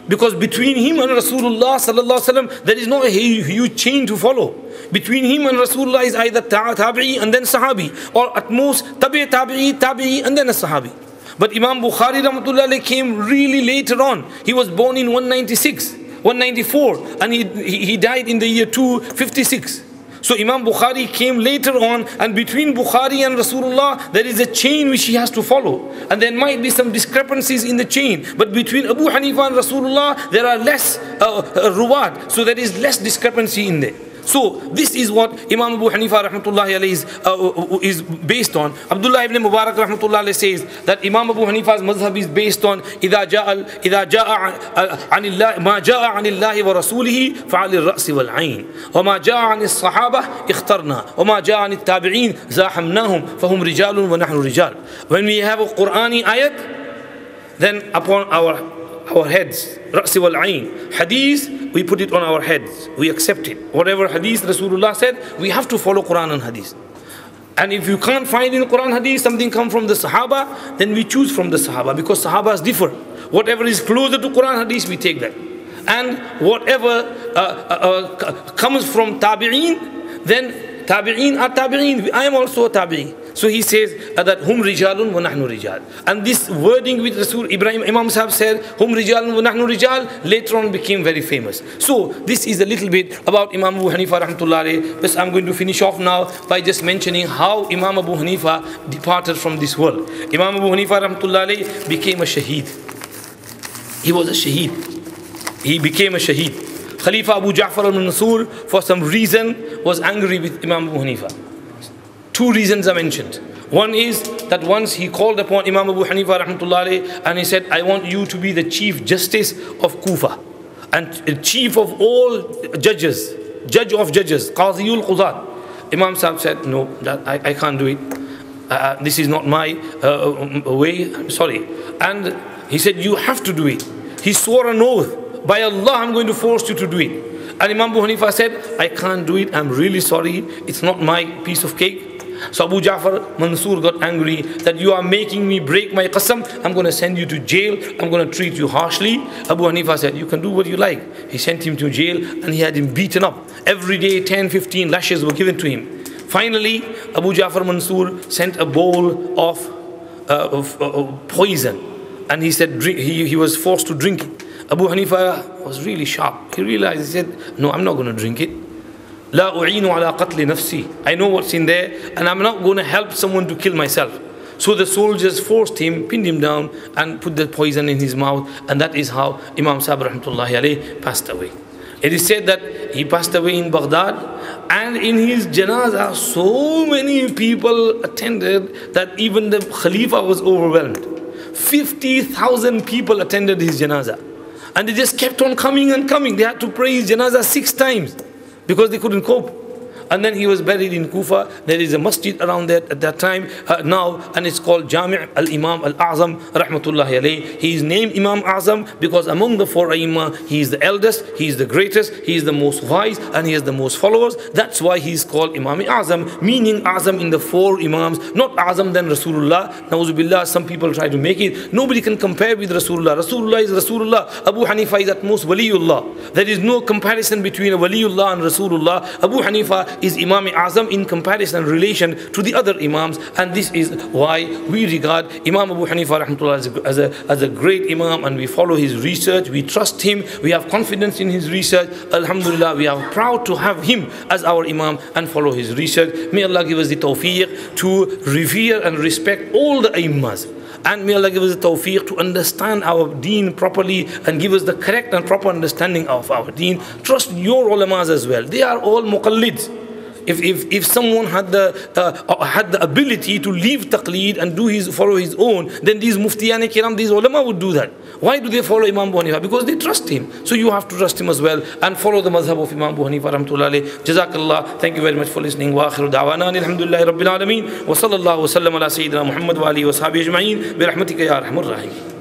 Because between him and Rasulullah sallallahu alaihi wasallam, there is no huge chain to follow. Between him and Rasulullah is either tabi'i and then sahabi, or at most tabi'i and then a sahabi. But Imam Bukhari rahmatullah came really later on. He was born in 196, 194, and he died in the year 256. So Imam Bukhari came later on, and between Bukhari and Rasulullah there is a chain which he has to follow, and there might be some discrepancies in the chain, but between Abu Hanifa and Rasulullah there are less ruwat, so there is less discrepancy in there. So this is what Imam Abu Hanifa rahmatullahi alayhi is based on. Abdullah ibn Mubarak rahmatullahi alayhi says that Imam Abu Hanifa's madhab is based on إذا جاء عن الله ما جاء عن الله ورسوله فعلى الرأس والعين وما جاء عن الصحابة اخترنا وما جاء عن التابعين زاحمناهم فهم رجال ونحن رجال. When we have a Qur'ani ayat, then upon our heads, Ra'si wal Ain. Hadith, we put it on our heads. We accept it. Whatever hadith Rasulullah said, we have to follow Quran and hadith. And if you can't find in Quran hadith something come from the Sahaba, then we choose from the Sahaba, because Sahabas differ. Whatever is closer to Quran hadith, we take that. And whatever comes from Tabi'een, then Tabi'een are Tabi'een. I am also a Tabi'een. So he says that hum rijalun wa nahnu rijal. And this wording with Rasul Ibrahim Imam Sahib said hum rijalun wa nahnu rijal later on became very famous. So this is a little bit about Imam Abu Hanifa rahmatullah alayhi. But I'm going to finish off now by just mentioning how Imam Abu Hanifa departed from this world. Imam Abu Hanifa rahmatullah alayhi became a shaheed. He was a shaheed. He became a shaheed. Khalifa Abu Ja'far al-Mansur for some reason was angry with Imam Abu Hanifa. Two reasons are mentioned. One is that once he called upon Imam Abu Hanifa rahmatullah alayhi, and he said, I want you to be the chief justice of Kufa and chief of all judges, judge of judges, Qaziyul Quzat. Imam Sahib said, no, I can't do it. This is not my way, I'm sorry. And he said, you have to do it. He swore an oath, by Allah I'm going to force you to do it. And Imam Abu Hanifa said, I can't do it, I'm really sorry, it's not my piece of cake. So Abu Ja'far Mansur got angry that you are making me break my qasam. I'm going to send you to jail. I'm going to treat you harshly. Abu Hanifa said, you can do what you like. He sent him to jail and he had him beaten up. Every day 10, 15 lashes were given to him. Finally, Abu Ja'far Mansur sent a bowl of poison, and he said he was forced to drink it. Abu Hanifa was really sharp. He realized, he said, no, I'm not going to drink it. لا أعين على قتل نفسي. I know what's in there, and I'm not going to help someone to kill myself. So the soldiers forced him, pinned him down, and put the poison in his mouth, and that is how Imam Sahib rahmatullahi alayhi passed away. It is said that he passed away in Baghdad, and in his janazah, so many people attended that even the Khalifa was overwhelmed. 50,000 people attended his janazah. And they just kept on coming and coming. They had to pray his janazah 6 times because they couldn't cope. And then he was buried in Kufa. There is a masjid around there at that time now, and it's called Jami' al-Imam al-A'zam rahmatullahi alayhi. He is named Imam A'zam because among the 4 A'immah, he is the eldest, he is the greatest, he is the most wise, and he has the most followers. That's why he is called Imam A'zam, meaning A'zam in the 4 Imams, not A'zam than Rasulullah. Na'uzubillah, some people try to make it. Nobody can compare with Rasulullah. Rasulullah is Rasulullah. Abu Hanifa is at most Waliullah. There is no comparison between a Waliullah and Rasulullah. Abu Hanifa is Imam Azam in comparison relation to the other Imams, and this is why we regard Imam Abu Hanifa rahmatullah as a great Imam, and we follow his research, we trust him, we have confidence in his research. Alhamdulillah, we are proud to have him as our Imam and follow his research. May Allah give us the tawfiq to revere and respect all the Imams. And may Allah give us the tawfiq to understand our deen properly and give us the correct and proper understanding of our deen. Trust your ulamas as well. They are all muqallids. If someone had the ability to leave taqleed and follow his own, then these muftiyane kiram, these ulama would do that. Why do they follow Imam Abu Hanifa? Because they trust him. So you have to trust him as well and follow the mazhab of Imam Abu Hanifa rahmatullahi alayhi. Jazakallah. Thank you very much for listening. Wa akhiru da'wana alhamdulillahi rabbil alameen. Wa sallallahu wa sallam ala sayyidina Muhammad wa alihi wa sahbihi ajma'in. Bi rahmatika ya arhamar rahim.